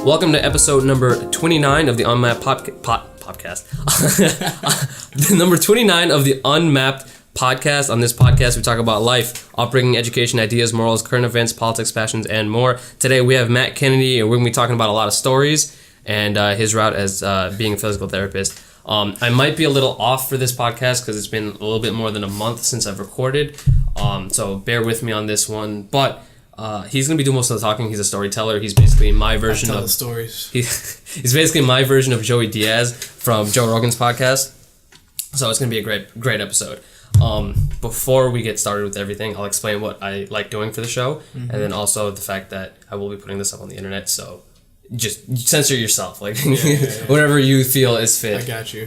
Welcome to episode number 29 of the Unmapped podcast. Number 29 of the Unmapped podcast. On this podcast, we talk about life, upbringing, education, ideas, morals, current events, politics, passions, and more. Today, we have Matt Kennedy, and we're going to be talking about a lot of stories and his route as being a physical therapist. I might be a little off for this podcast because it's been a little bit more than a month since I've recorded. So bear with me on this one. But he's going to be doing most of the talking. He's a storyteller. He's basically my version of... stories. He's basically my version of Joey Diaz from Joe Rogan's podcast. So it's going to be a great episode. Before we get started with everything, I'll explain what I like doing for the show. Mm-hmm. And then also the fact that I will be putting this up on the internet. So just censor yourself. Like whatever you feel is fit. I got you.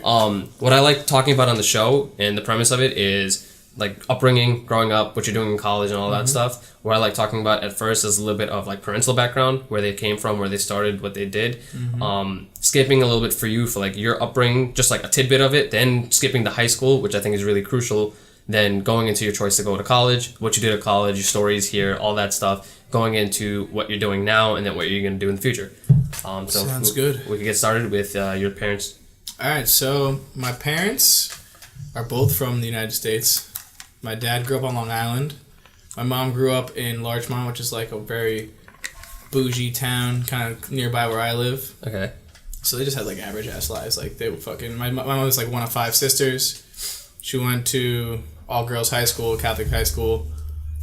What I like talking about on the show and the premise of it is like upbringing, growing up, what you're doing in college and all that stuff. What I like talking about at first is a little bit of like parental background, where they came from, where they started, what they did. Mm-hmm. Skipping a little bit for you for like your upbringing, just like a tidbit of it, then skipping to high school, which I think is really crucial. Then going into your choice to go to college, what you did at college, your stories here, all that stuff. Going into what you're doing now and then what you're going to do in the future. Sounds good. We can get started with your parents. All right, so my parents are both from the United States. My dad grew up on Long Island. My mom grew up in Larchmont, which is like a very bougie town kind of nearby where I live. Okay. So they just had like average ass lives. Like they would fucking... My mom was like one of 5 sisters. She went to all girls high school, Catholic high school.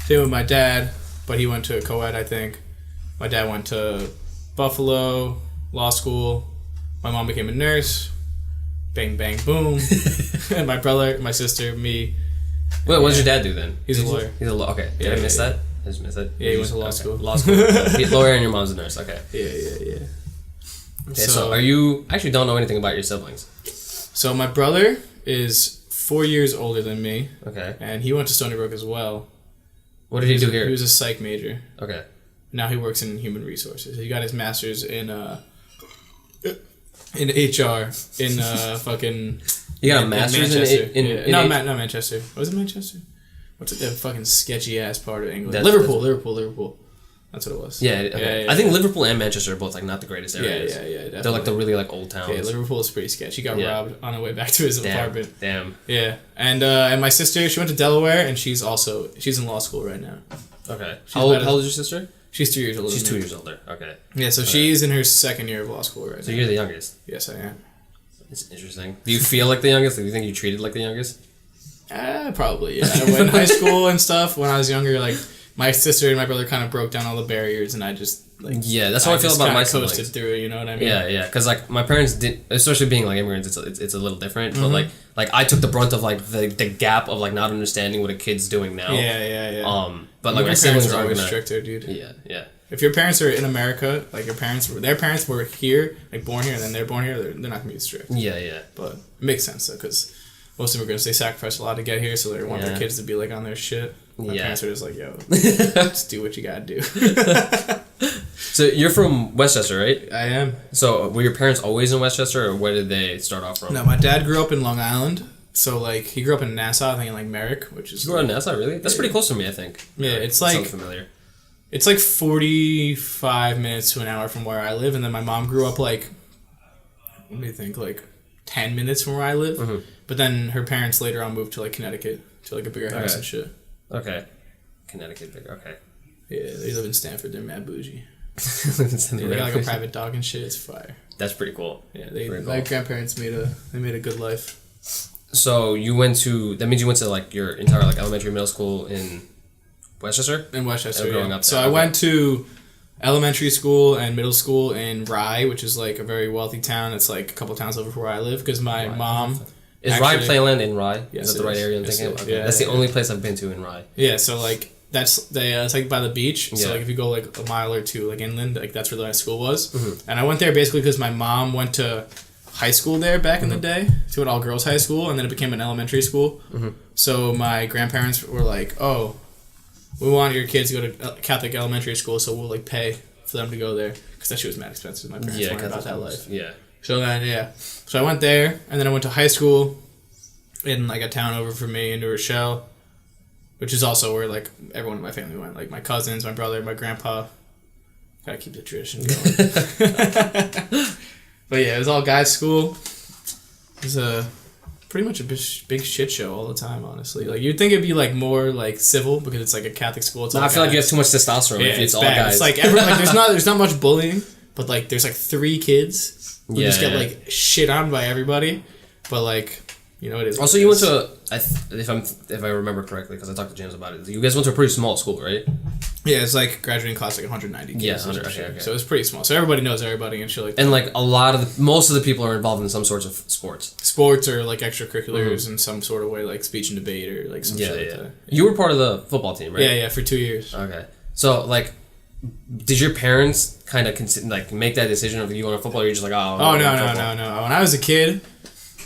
Same with my dad, but he went to a co-ed, I think. My dad went to Buffalo, law school. My mom became a nurse. Bang, bang, boom. And my brother, my sister, me... Wait, what does your dad do then? He's a lawyer. He's a lawyer. Okay. Did I miss that? I just missed that. Yeah, he went to law school. Law school. Lawyer and your mom's a nurse. Okay. Yeah. Okay, so are you... I actually don't know anything about your siblings. So my brother is 4 years older than me. Okay. And he went to Stony Brook as well. What did he do here? He was a psych major. Okay. Now he works in human resources. He got his master's in HR in fucking... You got a master's in not Manchester. Was it Manchester? What's it? That fucking sketchy ass part of England. Liverpool. That's what it was. Yeah, okay. I think Liverpool and Manchester are both like not the greatest areas. Yeah. Definitely. They're like the really like old towns. Yeah, Liverpool is pretty sketchy. He got robbed on the way back to his apartment. Damn. Yeah, and my sister, she went to Delaware, and she's in law school right now. Okay. How old is your sister? She's 2 years older. She's 2 years older. Okay. Yeah, so she's in her second year of law school right now. So you're the youngest. Yes, I am. It's interesting. Do you feel like the youngest? Do you think you treated like the youngest? Probably, yeah. In high school and stuff, when I was younger, like, my sister and my brother kind of broke down all the barriers, and I just, like... Yeah, that's how I feel about my siblings. coasted through it, you know what I mean? Yeah, because, like, my parents did... Especially being, like, immigrants, it's a little different. Mm-hmm. But, like, I took the brunt of, like, the gap of, like, not understanding what a kid's doing now. Yeah. But, like, my siblings are always stricter, dude. Yeah. If your parents are in America, like, their parents were here, like, born here, and then they're born here, they're not going to be strict. Yeah. But it makes sense, though, because most immigrants, they sacrifice a lot to get here, so they want their kids to be, like, on their shit. My parents are just like, yo, just do what you gotta do. So you're from Westchester, right? I am. So were your parents always in Westchester, or where did they start off from? No, my dad grew up in Long Island. So, like, he grew up in Nassau, I think in, like, Merrick, which is... You grew up in Nassau, really? That's pretty close to me, I think. Yeah, it's like... Sounds familiar. It's like 45 minutes to an hour from where I live, and then my mom grew up, like... What do you think? Like, 10 minutes from where I live. Mm-hmm. But then her parents later on moved to, like, Connecticut, to, like, a bigger house and shit. Okay. Connecticut, okay. Yeah, they live in Stanford. They're mad bougie. They got like a private dog and shit. It's fire. That's pretty cool. Yeah, my grandparents made a good life. So that means you went to like your entire like elementary, middle school in Westchester? In Westchester, growing up there. So I went to elementary school and middle school in Rye, which is like a very wealthy town. It's like a couple towns over from where I live because my mom... Is Rye Playland in Rye? Yes, is that the right area I'm thinking of? Okay. Yeah, that's the only place I've been to in Rye. Yeah, so like it's like by the beach. So like if you go like a mile or two like inland, like that's where my school was. Mm-hmm. And I went there basically because my mom went to high school there back in the day, to an all girls high school, and then it became an elementary school. Mm-hmm. So my grandparents were like, "Oh, we want your kids to go to Catholic elementary school, so we'll like pay for them to go there because that shit was mad expensive." My parents weren't about that life. Yeah. So then so I went there, and then I went to high school in like a town over from me in New Rochelle, which is also where like everyone in my family went, like my cousins, my brother, my grandpa. Gotta keep the tradition going. But yeah, it was all guys' school. It was pretty much a big shit show all the time, honestly. Like, you'd think it'd be, like, more, like, civil because it's, like, a Catholic school. It's all I feel like you have too much testosterone if it's all bad. guys. It's, like, there's not much bullying, but, like, there's, like, 3 kids who just get, like, shit on by everybody. But, like, you know, it is. Also, you went to, if I remember correctly, because I talked to James about it, you guys went to a pretty small school, right? Yeah, it's like graduating class, like 190 kids. Yeah, 100, okay. So it's pretty small. So everybody knows everybody and shit like that. And, like, most of the people are involved in some sorts of sports. Sports or, like, extracurriculars in some sort of way, like speech and debate or, like, some shit like that. You were part of the football team, right? Yeah, for 2 years. Okay. So, like, did your parents kind of, make that decision of you going to football, or you're just like, oh... Oh, no. When I was a kid,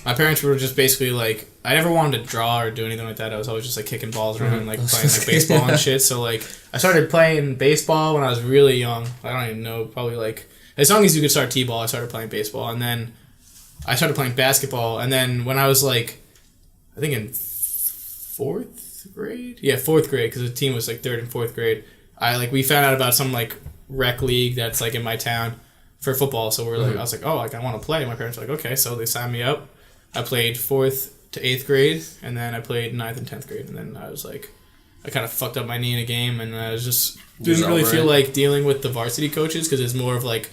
my parents were just basically, like... I never wanted to draw or do anything like that. I was always just, like, kicking balls around and, like, playing, like, baseball and shit. So, like, I started playing baseball when I was really young. I don't even know, probably, like... As long as you could start t-ball, I started playing baseball. And then I started playing basketball. And then when I was, like... I think in 4th grade? Yeah, 4th grade, because the team was, like, 3rd and 4th grade. We found out about some, like, rec league that's, like, in my town for football. So we're like... I was like, oh, like, I want to play. My parents were like, okay. So they signed me up. I played 4th to 8th grade, and then I played 9th and 10th grade, and then I was like, I kind of fucked up my knee in a game, and I was just didn't really feel like dealing with the varsity coaches because it's more of like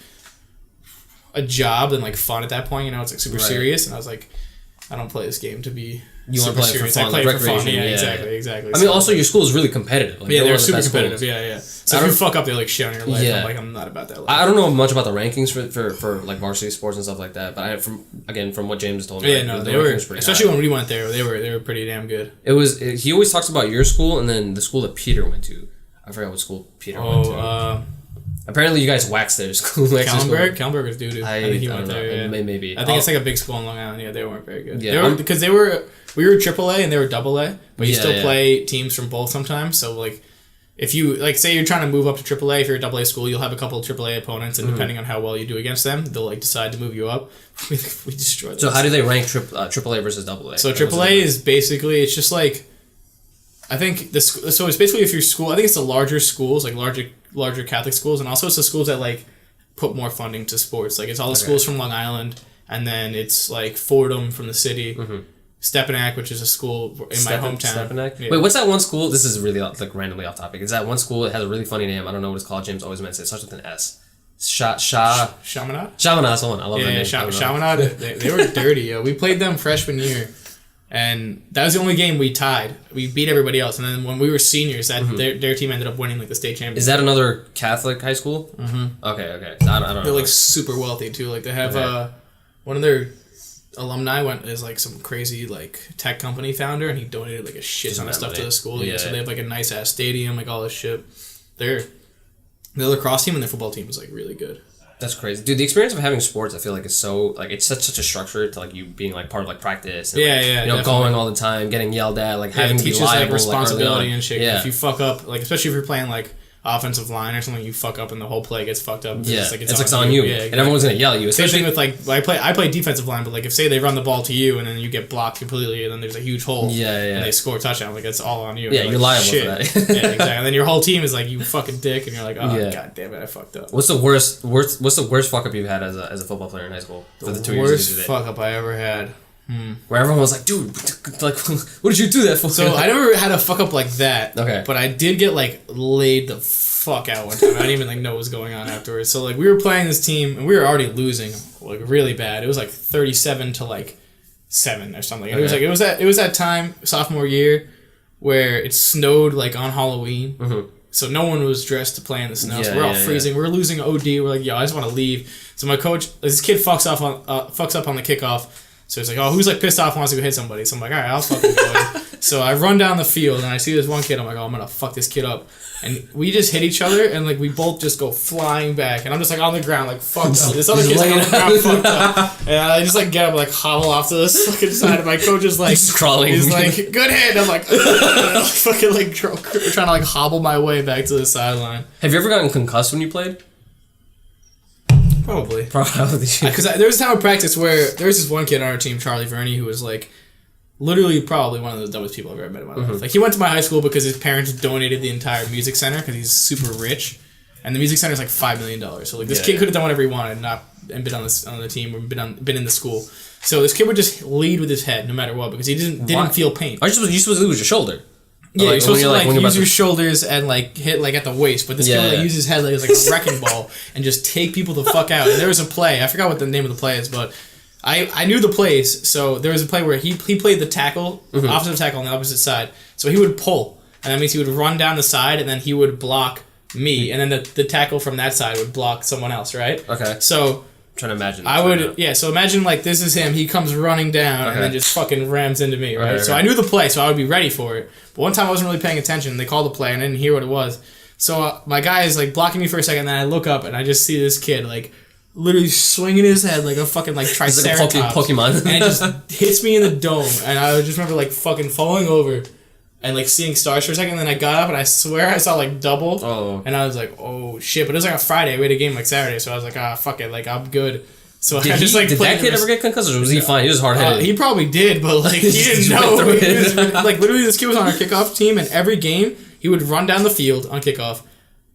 a job than like fun at that point. You know, it's like super serious, and I was like, I don't play this game to be. You want to play serious. It for fun, I play it for fun. Yeah, exactly. I mean, also your school is really competitive. Like, yeah, they're super competitive. Yeah. So if you fuck up, they like shit on your life. Yeah. I'm not about that life. I don't know much about the rankings for like varsity sports and stuff like that, but from what James told me, they were especially high. When we went there, they were pretty damn good. He always talks about your school and then the school that Peter went to. I forgot what school Peter went to. Apparently, you guys waxed their school. Kellenberg was doo-doo. I think he went there. Yeah. Maybe. I think it's like a big school in Long Island. Yeah, they weren't very good. Yeah, because we were AAA and they were AA, but you still play teams from both sometimes. So like, if you like, say you're trying to move up to AAA, if you're a AA school, you'll have a couple of AAA opponents, and depending on how well you do against them, they'll like decide to move you up. we destroyed. So how do they rank AAA versus AA? So AAA is basically it's just like. I think so it's basically if your school, I think it's the larger schools, like larger Catholic schools, and also it's the schools that like put more funding to sports. Like it's all the schools from Long Island, and then it's like Fordham from the city, Stepinac, which is a school in my hometown. Stepinac? Yeah. Wait, what's that one school? This is really like randomly off topic. Is that one school that has a really funny name? I don't know what it's called. James always meant it. It starts with an S. Chaminade? Chaminade, someone. I love that name. Chaminade. They were dirty. Yo. We played them freshman year. And that was the only game we tied. We beat everybody else. And then when we were seniors, their team ended up winning like the state championship. Is that another Catholic high school? Mm-hmm. Okay. I don't know. They're like super wealthy too. Like they have one of their alumni is like some crazy like tech company founder, and he donated like a shit ton of stuff to the school. Yeah. So they have like a nice ass stadium, like all this shit. The lacrosse team and their football team is like really good. That's crazy, dude. The experience of having sports, I feel like, is so like it's such a structure to like you being like part of like practice. And, going all the time, getting yelled at, like having to be liable, like responsibility and shit. Yeah. If you fuck up, like especially if you're playing like offensive line or something, you fuck up and the whole play gets fucked up. Yeah, it's on you. Yeah, exactly. And everyone's gonna yell at you. Same thing with like I play defensive line, but like if say they run the ball to you and then you get blocked completely and then there's a huge hole. And they score a touchdown, like it's all on you. Yeah, like, you're liable for that. Yeah, exactly. And then your whole team is like, you fucking dick, and you're like, oh god damn it, I fucked up. What's the worst fuck up you've had as a football player in high school for the 2 years? Worst fuck up I ever had. Where everyone was like, dude, like, what did you do that for? So I never had a fuck up like that. Okay. But I did get like laid the fuck out one time. I didn't even like know what was going on afterwards. So like we were playing this team and we were already losing like really bad. It was like 37 to like 7 or something. Okay. It was that time sophomore year where it snowed like on Halloween. Mm-hmm. So no one was dressed to play in the snow. So we're all freezing. We're losing OD. We're like, yo, I just want to leave. So my coach, this kid fucks up on the kickoff. So he's like, oh, who's like pissed off wants to go hit somebody? So I'm like, all right, I'll fucking go. So I run down the field and I see this one kid. I'm like, oh, I'm gonna fuck this kid up. And we just hit each other and like we both just go flying back. And I'm just like on the ground like fucked up. This other kid's like on the ground fucked up. And I just like get up like hobble off to this fucking side. And my coach is like just crawling. He's like, good hit. I'm like fucking like trying to like hobble my way back to the sideline. Have you ever gotten concussed when you played? Probably. Because there was a time of practice where there was this one kid on our team, Charlie Verney, who was like literally probably one of the dumbest people I've ever met in my life. Like he went to my high school because his parents donated the entire music center because he's super rich, and the music center is like $5 million. So like this kid could have done whatever he wanted, and not and been on the team or been in the school. So this kid would just lead with his head no matter what because he didn't feel pain. Are you supposed to lead with your shoulder? Yeah, like, you're supposed to use your shoulders and like hit like at the waist, but this kid would like, use his head like a wrecking ball and just take people the fuck out. And there was a play, I forgot what the name of the play is, but I knew the plays. So there was a play where he played the tackle, offensive tackle on the opposite side. So he would pull, and that means he would run down the side, and then he would block me, and then the tackle from that side would block someone else, right? Okay. So trying to imagine. So imagine like this is him. He comes running down and then just fucking rams into me, right? So I knew the play, so I would be ready for it. But one time I wasn't really paying attention. They called the play and I didn't hear what it was. So my guy is like blocking me for a second, and then I look up and I just see this kid like literally swinging his head like a fucking like triceratops. Like a Pokemon. And it just hits me in the dome, and I just remember like fucking falling over. And like seeing stars for a second, and then I got up and I swear I saw like double. Oh. And I was like, oh shit! But it was like a Friday. We had a game like Saturday, so I was like, fuck it, like I'm good. So I just like did that kid ever get concussed, or was he fine? He was hard headed. He probably did, but like he didn't know. Like literally, this kid was on our kickoff team, and every game he would run down the field on kickoff,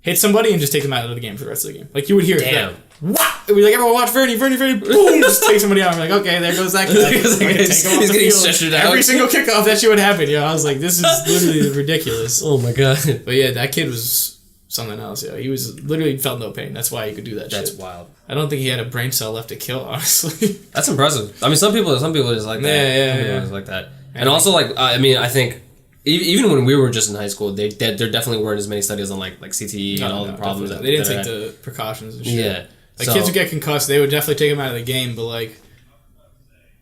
hit somebody, and just take them out of the game for the rest of the game. Like you would hear it. Damn. What? It was like everyone watch Vernie, boom, just take somebody out. I'm like, okay, there goes that kid. He's getting stretched out. Every single kickoff, that shit would happen. I was like, this is literally ridiculous. Oh my god. But yeah, that kid was something else. Yeah, he was literally felt no pain. That's why he could do that. That's shit. wild. I don't think he had a brain cell left to kill. Honestly, that's impressive. I mean, some people just like that. Yeah. Just like that. And also, like, I mean, I think. Even when we were just in high school, there definitely weren't as many studies on like CTE and all the problems. They didn't take the precautions and shit. Yeah. Like kids would get concussed, they would definitely take them out of the game. But like,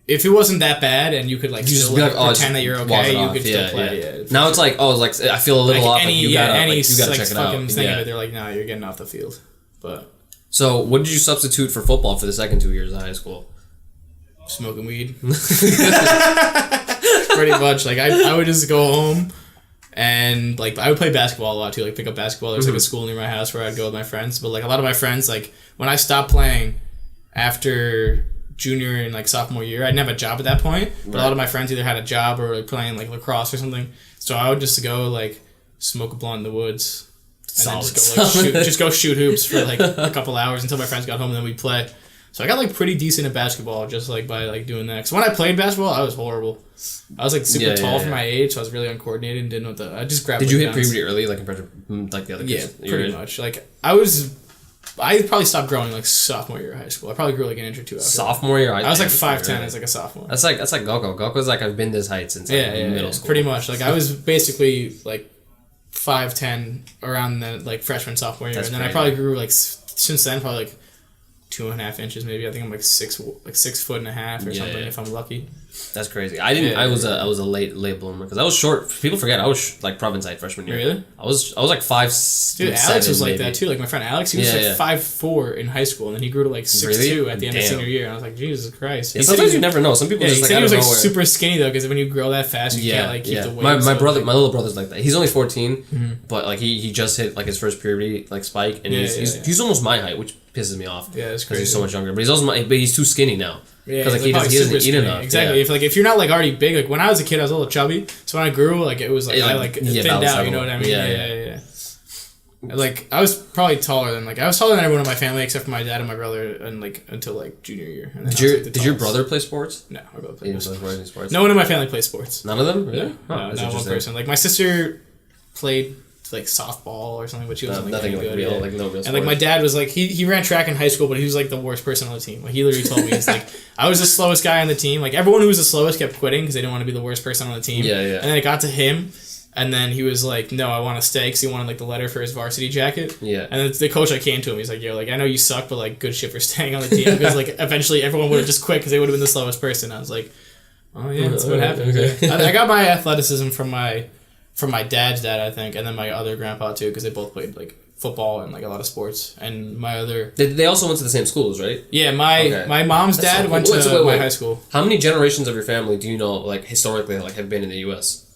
if it wasn't that bad and you could like still like, pretend that you're okay, you could still play. Yeah. Now it's like I feel a little off. Any, you gotta check it out. Thing of it, they're like, nah, you're getting off the field. But so, what did you substitute for football for the second 2 years of high school? Smoking weed. Pretty much. Like I would just go home. And like I would play basketball a lot too, like pick up basketball. There's like a school near my house where I'd go with my friends. But like a lot of my friends, like when I stopped playing after junior and like sophomore year, I didn't have a job at that point. But a lot of my friends either had a job or like playing like lacrosse or something. So I would just go like smoke a blunt in the woods and then just go shoot hoops for like a couple hours until my friends got home, and then we'd play. So I got like pretty decent at basketball just like by like doing that. Because when I played basketball, I was horrible. I was like super tall for my age, so I was really uncoordinated and didn't know what I just grabbed. Did you hit puberty early, like compared to like the other kids? Yeah, pretty much. Like I probably stopped growing like sophomore year of high school. I probably grew like an inch or two. Sophomore year, I was like 5'10" as like a sophomore. That's like Goko. Goko's like I've been this height since middle school. Pretty much. Like I was basically like 5'10" around the like freshman sophomore year, and then I probably grew like since then probably like 2.5 inches maybe. I think I'm like 6 foot and a half or something if I'm lucky. That's crazy. I didn't. I was a late bloomer because I was short. People forget I was like province height freshman year. Really? I was like 5. Dude, Alex was like that too. Like my friend Alex, he was like 5'4" in high school, and then he grew to like 6'2" at the end of senior year. And I was like, Jesus Christ. Yeah, sometimes you never know. Some people just like, he was like nowhere. super skinny though, because when you grow that fast, you can't like keep the weight. My little brother's like that. He's only 14, but like he just hit like his first puberty like spike, and he's almost my height, which pisses me off. Yeah, it's crazy. Because he's so much younger, but he's too skinny now. Yeah, because like he doesn't eat enough. Exactly. Yeah. If you're not like already big, like when I was a kid, I was a little chubby. So when I grew, like it was like I like thinned out. You know what I mean? Yeah. Like I was probably taller than everyone in my family except for my dad and my brother, and like until like junior year. And did your brother play sports? No, my brother played sports. No one in my family plays sports. None of them? Really? Yeah. Huh, no, not one person. Like my sister played like softball or something, but she wasn't nothing like real, good. like no real sport. And like my dad was like he ran track in high school, but he was like the worst person on the team. Like he literally told me, he's like, I was the slowest guy on the team. Like everyone who was the slowest kept quitting because they didn't want to be the worst person on the team. Yeah. And then it got to him, and then he was like, no, I want to stay because he wanted like the letter for his varsity jacket. Yeah. And then the coach came to him. He's like, yo, like I know you suck, but like good shit for staying on the team, because like eventually everyone would have just quit because they would have been the slowest person. I was like, oh yeah, that's what happened. Okay. I got my athleticism from my dad's dad, I think, and then my other grandpa too, because they both played like football and like a lot of sports. And my other they also went to the same schools, right? Yeah, my mom's dad went to my high school. How many generations of your family do you know like historically like have been in the U.S.?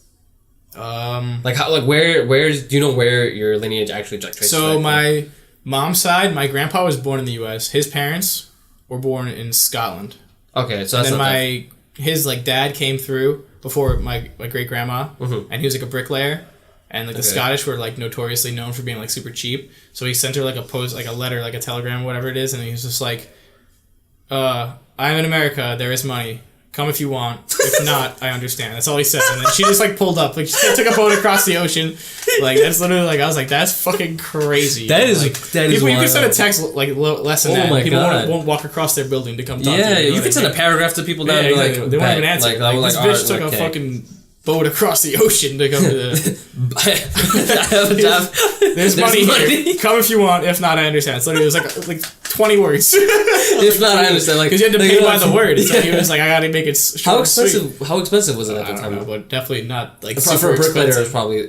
Where do you know where your lineage actually traces? So my mom's side, my grandpa was born in the U.S. His parents were born in Scotland. Okay, so and then his like dad came through before my great grandma, and he was like a bricklayer, and like the Scottish were like notoriously known for being like super cheap. So he sent her like a letter, like a telegram, whatever it is, and he was just like, I'm in America. There is money. Come if you want. If not, I understand. That's all he said. And then she just like pulled up. Like she took a boat across the ocean. Like that's literally like I was like that's fucking crazy. That is like, that is. You can send a text like less than that. My people God. won't walk across their building to come talk to you. Yeah, you can send a paragraph to people down. Yeah, And exactly. They won't even answer. Like, this bitch took a a fucking boat across the ocean to come to the. There's money here. Come if you want. If not, I understand. So it was like 20 words. If not, I understand. Like because you had to pay by the word. So he was like, I gotta make it short. How expensive? How expensive was it at the time? Know, but definitely not like for a bricklayer. It was probably.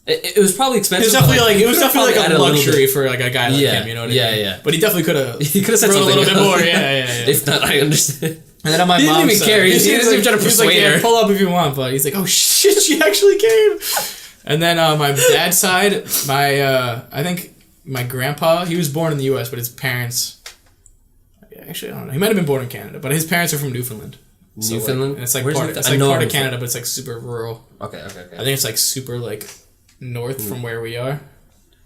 It was probably expensive. It was definitely like a luxury for like a guy like him. You know what I mean? Yeah. But he definitely could have. He could have said a something little bit more. Yeah. If not, I understand. And then on my he mom's didn't even care. He was even trying to persuade her. Pull up if you want, but he's like, oh shit, she actually came. And then my dad's side, I think my grandpa, he was born in the U.S., but his parents, actually I don't know, he might have been born in Canada, but his parents are from Newfoundland. Newfoundland? It's like part of Canada, but it's like super rural. Okay. I think it's like super like north from where we are.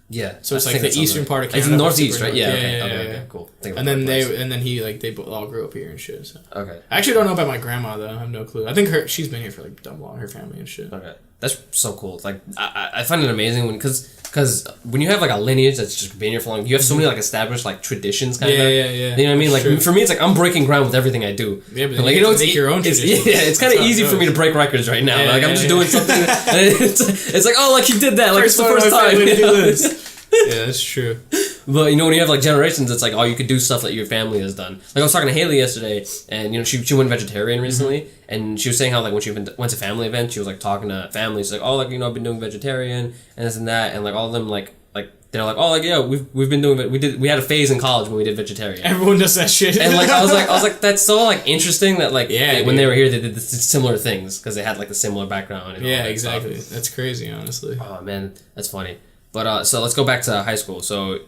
Yeah. So it's like the eastern part of Canada. It's northeast, right? Yeah. Okay, cool. And then they all grew up here and shit. So. Okay. I actually don't know about my grandma though. I have no clue. I think she's been here for like dumb long, her family and shit. Okay. That's so cool. Like I find it amazing because when you have like a lineage that's just been here for long, you have so many like established like traditions kind of. Yeah. You know what I mean? Like for me, it's like I'm breaking ground with everything I do. Yeah, but like it's make your own traditions. It's kind of easy for me to break records right now. Yeah, like I'm just doing something. It's like oh, like he did that. Like it's the first time. To do this. Yeah, that's true. But you know when you have like generations, it's like oh you could do stuff that your family has done. Like I was talking to Haley yesterday, and you know she went vegetarian recently, and she was saying how like when she went to family events, she was like talking to families like oh like you know I've been doing vegetarian and this and that, and like all of them like they're like oh like yeah we've been doing it. We had a phase in college when we did vegetarian. Everyone does that shit. And like I was like that's so like interesting that like when they were here they did similar things because they had like the similar background. And yeah, all that exactly. Stuff. That's crazy, honestly. Oh man, that's funny. But so let's go back to high school. So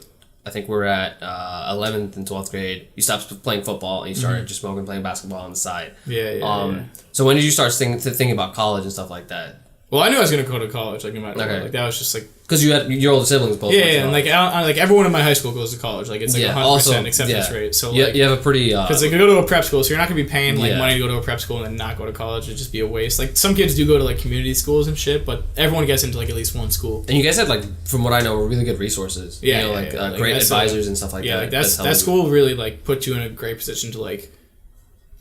I think we're at 11th and 12th grade. You stopped playing football and you started just smoking, playing basketball on the side. Yeah. So when did you start thinking about college and stuff like that? Well, I knew I was gonna go to college, like no matter what. Like that was just like because you had your older siblings both. Yeah, and like everyone in my high school goes to college. Like it's like 100% acceptance rate. So like, you have a pretty because like you go to a prep school, so you're not gonna be paying like money to go to a prep school and then not go to college. It'd just be a waste. Like some kids do go to like community schools and shit, but everyone gets into like at least one school. And you guys had like, from what I know, really good resources. Yeah, you know, like great advisors and stuff like that. Yeah, like that school really like put you in a great position to like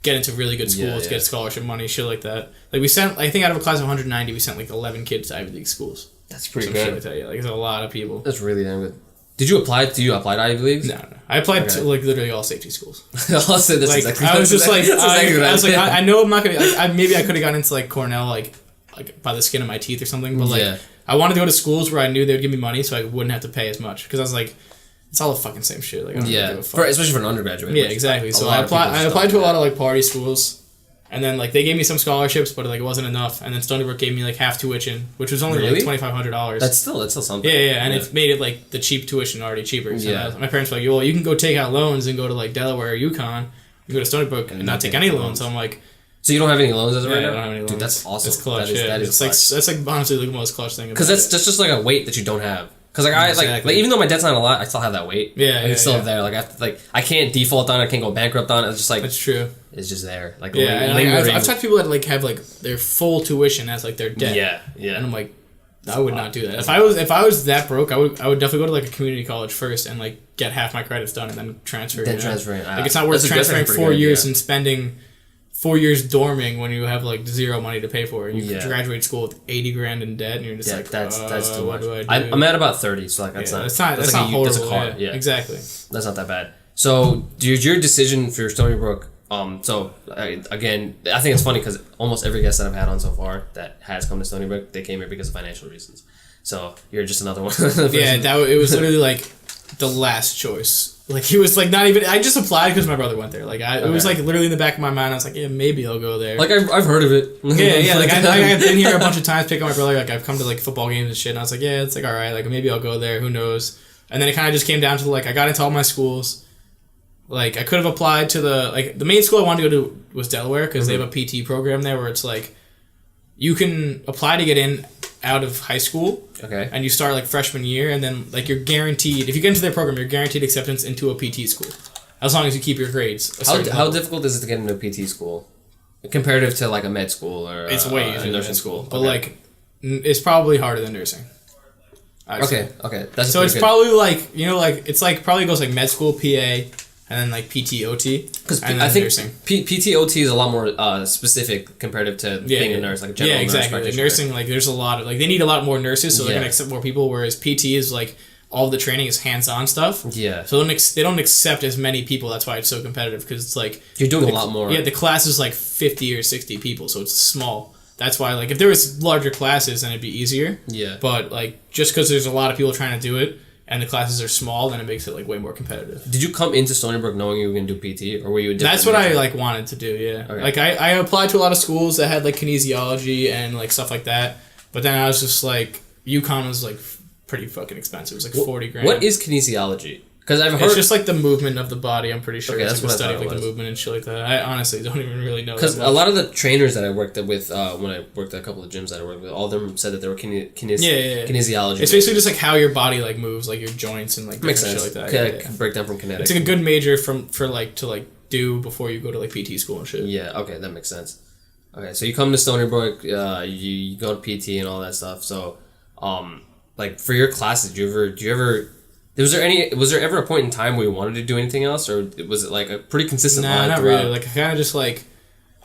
get into really good schools, get scholarship money, shit like that. Like we sent, I think out of a class of 190, we sent like 11 kids to Ivy League schools. That's pretty good. Like that, yeah, like there's a lot of people. That's really damn good. Did you apply? Do you apply to Ivy Leagues? No. I applied to like literally all safety schools. I'll say this like, exactly. I was just like, I was like, I know I'm not gonna. Maybe I could have gotten into like Cornell, like by the skin of my teeth or something. But like, I wanted to go to schools where I knew they would give me money, so I wouldn't have to pay as much. Because I was like, it's all the fucking same shit. Like, I don't really give a fuck. Especially for an undergraduate. Yeah, exactly. So I applied to a lot of like party schools. And then like they gave me some scholarships, but like it wasn't enough. And then Stony Brook gave me like half tuition, which was only like $2,500. That's still something. Yeah, and it made it like the cheap tuition already cheaper. So my parents were like, well, you can go take out loans and go to like Delaware or UConn, you go to Stony Brook and not take any loans. So I'm like, so you don't have any loans as of right now? I don't have any loans. Dude, that's awesome. It's clutch. That is clutch. That's like honestly the most clutch thing. Because that's just like a weight that you don't have. Because like even though my debt's not a lot, I still have that weight. Yeah, it's still there. Like I can't default on it. I can't go bankrupt on it. It's just like that's true. It's just there. Like I've talked to people that like have like their full tuition as like their debt. Yeah. And I'm like, I would not do that. If I was that broke, I would definitely go to like a community college first and like get half my credits done and then transfer. Transferring. Like it's not worth transferring 4 years and spending 4 years dorming when you have like zero money to pay for it. You graduate school with $80,000 in debt, and you're just like, that's too much. What do I do? I'm at about 30, so like that's not horrible. That's a car. Yeah, exactly. That's not that bad. So your decision for Stony Brook. So again, I think it's funny because almost every guest that I've had on so far that has come to Stony Brook, they came here because of financial reasons. So you're just another one. It was literally like the last choice. Like he was like not even. I just applied because my brother went there. Like it was like literally in the back of my mind. I was like, yeah, maybe I'll go there. Like I've heard of it. Yeah. Like I've been here a bunch of times picking up my brother. Like I've come to like football games and shit. And I was like, yeah, it's like all right. Like maybe I'll go there. Who knows? And then it kind of just came down to like I got into all my schools. Like I could have applied to the main school I wanted to go to was Delaware because they have a PT program there where it's like you can apply to get in out of high school. Okay. And you start like freshman year, and then like you're guaranteed if you get into their program, you're guaranteed acceptance into a PT school. as long as you keep your grades. How difficult is it to get into PT school, comparative to like a med school or it's way easier a nursing school? But like, it's probably harder than nursing. Okay, that's so it's good. Probably like like it's like probably goes like med school, PA, and then like PT, OT. Because I think PT, OT is a lot more specific comparative to being a nurse, like a general nurse practitioner. Like nursing, like there's a lot of like they need a lot more nurses, so they're gonna accept more people. Whereas PT is like all the training is hands-on stuff. Yeah. So they don't accept as many people. That's why it's so competitive because it's like you're doing a lot more. Yeah, the class is like 50 or 60 people, so it's small. That's why, like, if there was larger classes, then it'd be easier. Yeah. But, like, just because there's a lot of people trying to do it, and the classes are small, then it makes it, like, way more competitive. Did you come into Stony Brook knowing you were going to do PT, or were you a different That's what I, like, wanted to do, yeah. Okay. Like, I applied to a lot of schools that had, like, kinesiology and, like, stuff like that. But then I was just, like, UConn was, like, pretty fucking expensive. It was, like, 40 grand. What is kinesiology? Because I've heard... It's just like the movement of the body, I'm pretty sure. Okay, that's like what the I study of like the movement and shit like that. I honestly don't even really know. Because a lot of the trainers that I worked with, when I worked at a couple of gyms that I worked with, all of them said that they were kinesiology. It's basically just like how your body like moves, like your joints and like makes sense. Shit like that. Yeah. Break down from kinetics. It's like a good major to do before you go to like PT school and shit. Yeah, okay, that makes sense. Okay, so you come to Stony Brook, you go to PT and all that stuff. So, like for your classes, do you ever was there ever a point in time where you wanted to do anything else, or was it like a pretty consistent line not throughout? really. Like I kind of just like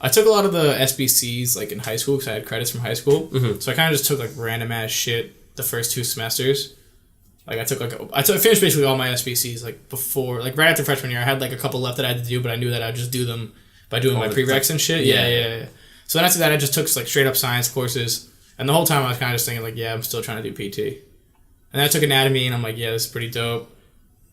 I took a lot of the SBCs like in high school because I had credits from high school. Mm-hmm. So I kind of just took like random ass shit the first 2 semesters. Like I finished basically all my SBCs like before, like right after freshman year. I had like a couple left that I had to do, but I knew that I'd just do them by doing my prereqs and shit. Yeah. So then after that, I just took like straight up science courses, and the whole time I was kind of just thinking like, yeah, I'm still trying to do PT. And then I took anatomy, and I'm like, yeah, this is pretty dope.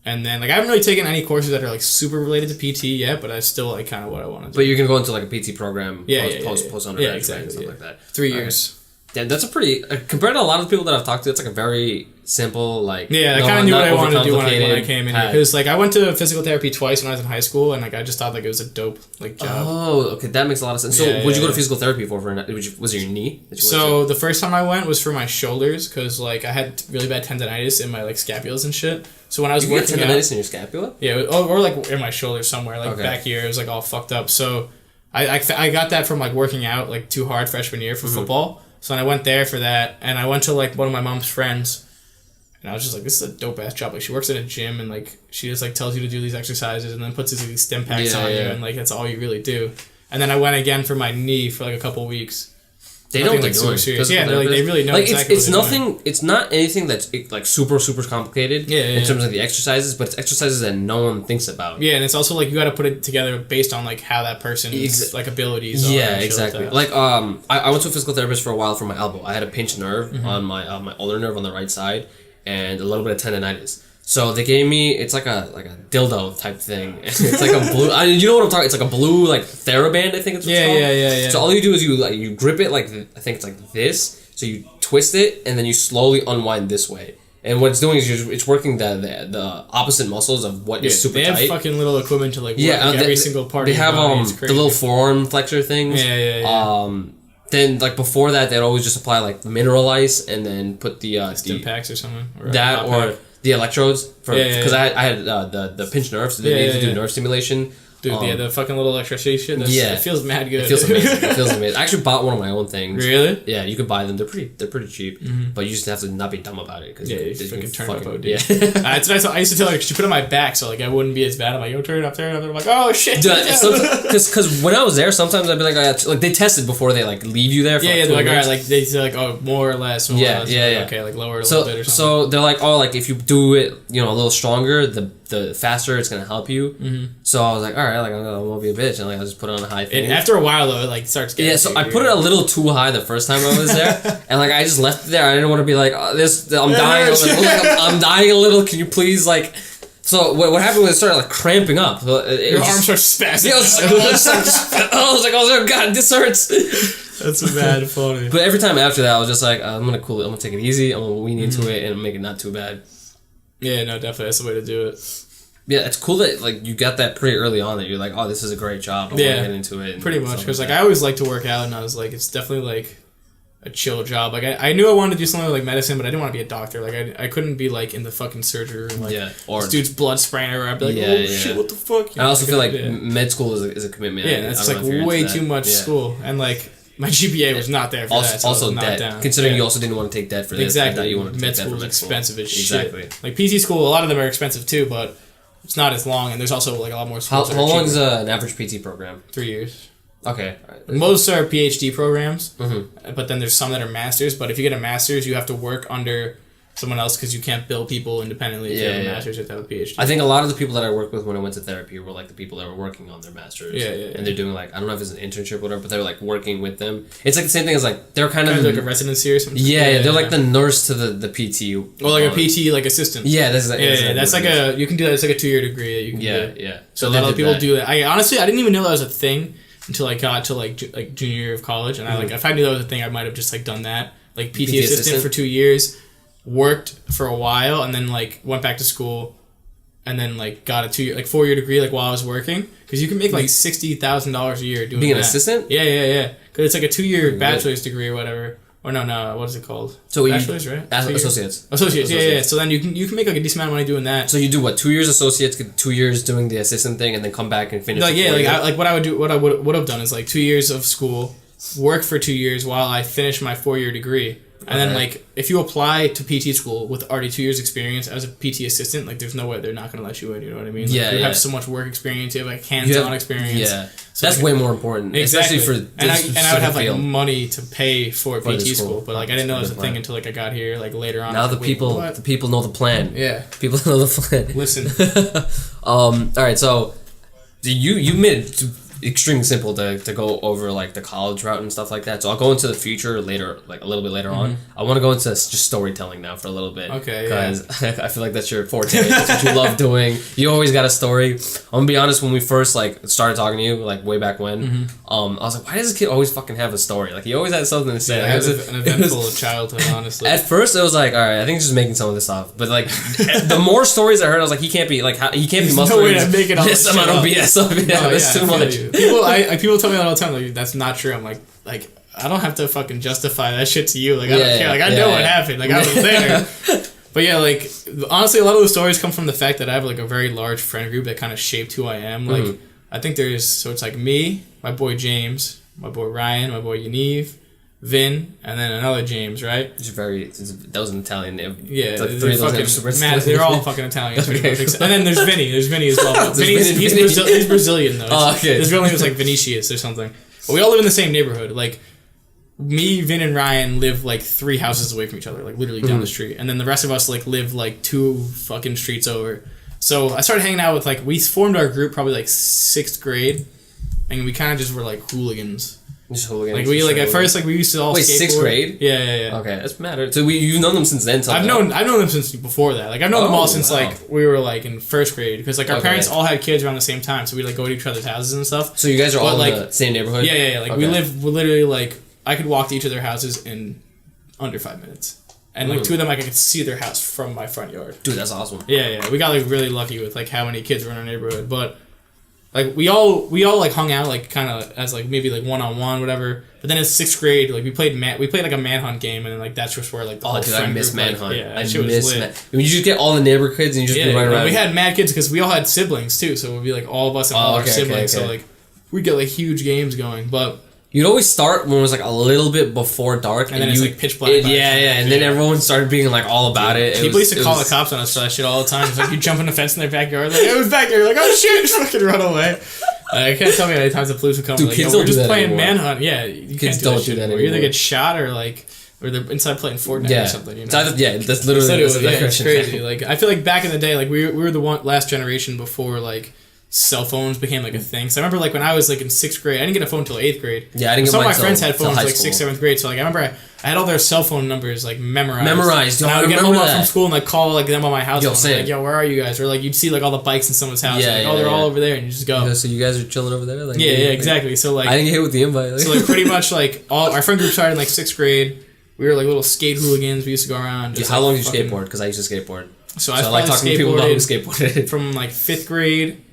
And then, like, I haven't really taken any courses that are, like, super related to PT yet, but that's still, like, kind of what I want to do. But you're going to go into, like, a PT program post undergrad, yeah, exactly, and stuff like that. 3 years. Yeah, that's a pretty... compared to a lot of the people that I've talked to, it's, like, a very simple, like... Yeah, I kind of knew what I wanted to do when I came in here. Because, like, I went to physical therapy twice when I was in high school, and, like, I just thought, like, it was a dope, like, job. Oh, okay, that makes a lot of sense. So, what'd you go to physical therapy for? Was it your knee? So, the first time I went was for my shoulders, because, like, I had really bad tendonitis in my, like, scapulas and shit. So, when I was working out... tendonitis in your scapula? Yeah, or, like, in my shoulder somewhere, like, back here. It was, like, all fucked up. So, I got that from, like, working out, like, too hard freshman year for football. So then I went there for that, and I went to, like, one of my mom's friends, and I was just like, this is a dope-ass job. Like, she works at a gym, and, like, she just, like, tells you to do these exercises, and then puts these stim packs on you, and, like, that's all you really do. And then I went again for my knee for, like, a couple weeks. They know what they're doing. Serious. Yeah, they really know exactly it's nothing. Doing. It's not anything that's like super complicated in terms of the exercises, but it's exercises that no one thinks about. Yeah, and it's also like you got to put it together based on like how that person's like abilities. Yeah, exactly. Like I went to a physical therapist for a while for my elbow. I had a pinched nerve on my ulnar nerve on the right side, and a little bit of tendonitis. So they gave me, it's like a dildo type thing. It's like a blue, you know what I'm talking. It's like a blue like TheraBand, I think it's what's called. Yeah. So all you do is you grip it like I think it's like this. So you twist it and then you slowly unwind this way. And what it's doing is it's working the opposite muscles of what is super tight. They have fucking little equipment to like work every single part. They have the little forearm flexor things. Yeah. Then like before that, they'd always just apply like mineral ice and then put the stim packs or something. Or the electrodes because I had the pinched nerves, so they needed to do nerve stimulation. Dude, the fucking little electricity shit. It feels mad good. It feels amazing. I actually bought one of my own things. Really? Yeah, you can buy them. They're pretty cheap, but you just have to not be dumb about it. Cause you fucking turn up, dude. Yeah. That's what I used to tell her. She put it on my back, so like I wouldn't be as bad. I'm like, yo, turn it up. I'm like, oh shit. Because when I was there, sometimes I'd be like they tested before they like leave you there. For they're like, all right, like they say like, oh, more or less. Yeah. Okay, like lower a little bit or something. So they're like, oh, like if you do it, a little stronger, the faster it's gonna help you. Mm-hmm. So I was like, all right, like I'm gonna be a bitch, and like I'll just put it on a high thing. And after a while though, it like starts getting. Yeah, so I put it a little too high the first time I was there, and like I just left it there. I didn't want to be like, oh, I'm dying. I'm dying a little. Can you please like? So what happened was it started like cramping up. Your arms start spazzing. I was like, oh god, this hurts. That's bad funny. But every time after that, I was just like, I'm gonna cool it. I'm gonna take it easy. I'm gonna lean into it and make it not too bad. Yeah, no, definitely that's the way to do it. Yeah, it's cool that like you got that pretty early on that you're like, oh, this is a great job. I want to get into it. Pretty much, because like I always like to work out, and I was like, it's definitely like a chill job. Like I knew I wanted to do something like medicine, but I didn't want to be a doctor. Like I couldn't be like in the fucking surgery room, like or this dude's blood spraying everywhere. I'd be like, shit, what the fuck? I also feel like med school is a commitment. Yeah, it's like way too much school, and like my GPA was not there for that. So also not debt. Down. Considering you also didn't want to take debt for this. Exactly. You wanted to med take school debt for is expensive as shit. Exactly. Like PT school, a lot of them are expensive too, but it's not as long, and there's also like a lot more schools. How long is an average PT program? 3 years. Okay. Most are PhD programs, but then there's some that are masters. But if you get a master's, you have to work under someone else because you can't bill people independently. If you have a master's, you have to have a PhD. I think a lot of the people that I worked with when I went to therapy were like the people that were working on their masters. And they're doing like, I don't know if it's an internship or whatever, but they're like working with them. It's like the same thing as like, they're kind of like a residency or something. They're like the nurse to the PT. Or like a PT like assistant. Yeah, that's like, that's like you can do that. It's like a 2-year degree that you can do. Yeah. So a lot of people do that. I didn't even know that was a thing until I got to like junior year of college, and I like if I knew that was a thing, I might have just like done that, like PT assistant for 2 years, worked for a while, and then like went back to school, and then like got a 4-year degree like while I was working, because you can make like $60,000 a year doing being an assistant. Yeah. Because it's like a 2-year bachelor's degree or whatever. Or no, what is it called? So bachelor's, right? Associates. Yeah. So then you can make like a decent amount of money doing that. So you do what? 2 years associates, get 2 years doing the assistant thing, and then come back and finish. What I would have done is like 2 years of school, work for 2 years while I finish my 4-year degree. And then, like, if you apply to PT school with already 2 years experience as a PT assistant, like, there's no way they're not going to let you in, you know what I mean? Like, you have so much work experience, you have, like, hands-on experience. Yeah. So that's way more important. Exactly. Especially for this I would have, like, money to pay for PT school. But, like, I didn't know it was a thing until, like, I got here, like, later on. Now the people know the plan. Yeah. People know the plan. Listen. All right, so you made it extremely simple to go over like the college route and stuff like that. So I'll go into the future later, like a little bit later on. I want to go into just storytelling now for a little bit. Okay. Because I feel like that's your forte. That's what you love doing. You always got a story. I'm gonna be honest. When we first like started talking to you, like way back when, I was like, why does this kid always fucking have a story? Like he always had something to say. Yeah, like, I had an eventful childhood, honestly. At first, it was like, all right, I think he's just making some of this up. But like, the more stories I heard, I was like, he can't be muscular. No way to make it all this amount of BS up. That's too much. People tell me that all the time, like, that's not true. I'm like, I don't have to fucking justify that shit to you. Like, I don't care. Like, I know what happened. Like, I was there. But yeah, like, honestly, a lot of those stories come from the fact that I have, like, a very large friend group that kind of shaped who I am. Like, I think so it's like me, my boy James, my boy Ryan, my boy Yaniv, Vin, and then another James, right? That was an Italian name. Yeah, they're all fucking Italian. Okay, and then there's Vinny. There's Vinny as well. He's Brazilian though. His real name is like Vinicius or something. But we all live in the same neighborhood. Like me, Vin, and Ryan live like 3 houses away from each other, like literally down the street. And then the rest of us like live like 2 fucking streets over. So I started hanging out with like, we formed our group probably like 6th grade, and we kind of just were like hooligans. Just hooligans. Like we like at first like we used to all skateboard. 6th grade? Yeah. Okay, that's matter. So you've known them since then. I've known them since before that. Like I've known them all since like we were like in 1st grade, because like our parents all had kids around the same time, so we like go to each other's houses and stuff. So you guys are all like in the same neighborhood? Yeah. Like we're literally like I could walk to each of their houses in under 5 minutes. And like 2 of them, like I could see their house from my front yard. Dude, that's awesome. Yeah. We got like really lucky with like how many kids were in our neighborhood, but like we all like hung out like kind of as like maybe like one-on-one whatever. But then in 6th grade, like we played like a manhunt game, and then like that's just where like the whole friend I miss group, manhunt. Like, I miss lit. You just get all the neighbor kids and you just be running around. We had mad kids because we all had siblings too, so it would be like all of us and all our siblings. So like we get like huge games going, but. You'd always start when it was like a little bit before dark, and then it's like pitch black. And then everyone started being like all about it. People used to call the cops on us for that shit all the time. It's like you jump in the fence in their backyard, like it was back there, like oh shit, just fucking run away. I can't tell me how many times the police would come. Dude, like, kids don't we're do just that playing anymore. manhunt. Yeah, you kids can't don't do that anymore. You either get shot or they're inside playing Fortnite or something. You know? That's literally it's crazy. Like I feel like back in the day, like we were the last generation before like cell phones became like a thing. So I remember like when I was like in 6th grade, I didn't get a phone until 8th grade. Yeah, I didn't get some mine of my friends had phones like school. 6th, 7th grade. So like I remember I had all their cell phone numbers like memorized. And I would get home from school and like call like them on my house. Same. Like, yo, where are you guys? Or like you'd see like all the bikes in someone's house. They're all over there, and you just go. So you guys are chilling over there. Like, exactly. So like I didn't get hit with the invite. So like pretty much like all our friend group started in like 6th grade. We were like little skate hooligans. We used to go around. Just, how long did you skateboard? Because I used to skateboard. So I like talking to people about who skateboarded from like 5th grade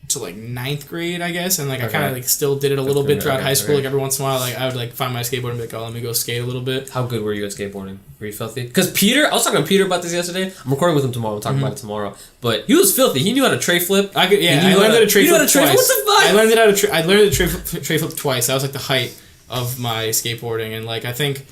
to like 9th grade, I guess, and like I kind of like still did it a little bit throughout high school. Like every once in a while, like I would like find my skateboard and be like, oh, let me go skate a little bit. How good were you at skateboarding? Were you filthy? Because I was talking to Peter about this yesterday. I'm recording with him tomorrow. We'll talk about it tomorrow. But he was filthy. He knew how to tray flip. I learned how to tray flip twice. What the fuck? I learned how to tray flip twice. That was like the height of my skateboarding, and like I think.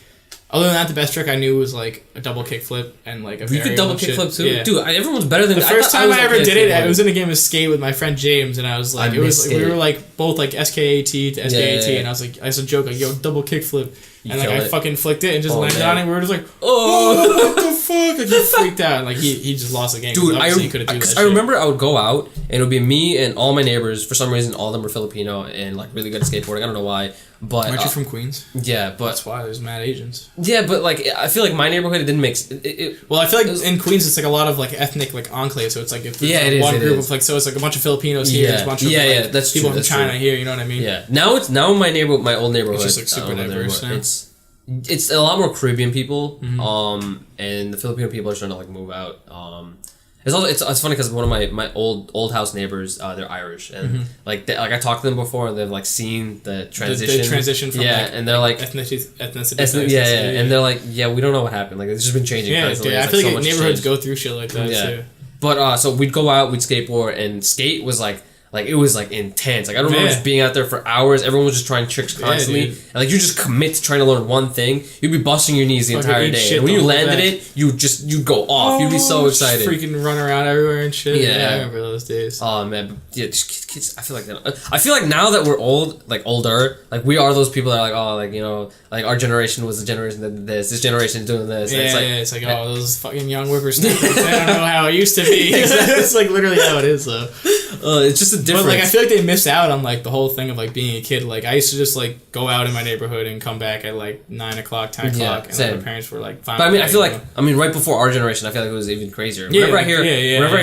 Other than that, the best trick I knew was like a double kick flip and like a. You could double kick flip too, dude. Everyone's better than the first time I ever did it. I was in a game of skate with my friend James, and I was like, we were like both like SKAT to SKAT, and I was like, I used to joke like, yo, double kick flip, and like I fucking flicked it and just landed on it. And we were just like, oh, what the fuck? Like he freaked out, and like he just lost the game. Dude, I remember I would go out and it would be me and all my neighbors. For some reason, all of them were Filipino and like really good at skateboarding. I don't know why. But aren't you from Queens? Yeah, but that's why there's mad Asians. Yeah, but like I feel like my neighborhood it didn't mix. Well, I feel like in Queens it's like a lot of like ethnic like enclave, so it's like if one group of like so it's like a bunch of Filipinos here, there's a bunch of like, that's people from China here. You know what I mean? Yeah. Now my old neighborhood. It's just like super diverse. It's a lot more Caribbean people, and the Filipino people are starting to like move out. It's funny because one of my old house neighbors, they're Irish, and like I talked to them before, and they've like seen the transition. The transition from and they're like ethnicity. And they're like, we don't know what happened. Like it's just been changing. Yeah, constantly. I feel like neighborhoods go through shit like that too. But so we'd go out, we'd skateboard, and skate was like it was like intense. Like I don't remember just being out there for hours. Everyone was just trying tricks constantly. And like you just commit to trying to learn one thing. You'd be busting your knees the entire day. And when you landed it, you'd go off. You'd be so excited. Freaking run around everywhere and shit. Yeah, I remember those days. Oh man, yeah, just kids. I feel like now that we're older, like we are those people that are like, oh, like you know, like our generation was the generation that did this. This generation is doing this. Yeah, it's like oh, those fucking young whippersnappers. I don't know how it used to be. It's like literally how it is though. It's just a difference. But like I feel like they missed out on like the whole thing of like being a kid. Like I used to just like go out in my neighborhood and come back at like 9 o'clock, 10 o'clock, and like, my parents were like fine. But I mean, I feel like right before our generation, I feel like it was even crazier. Whenever I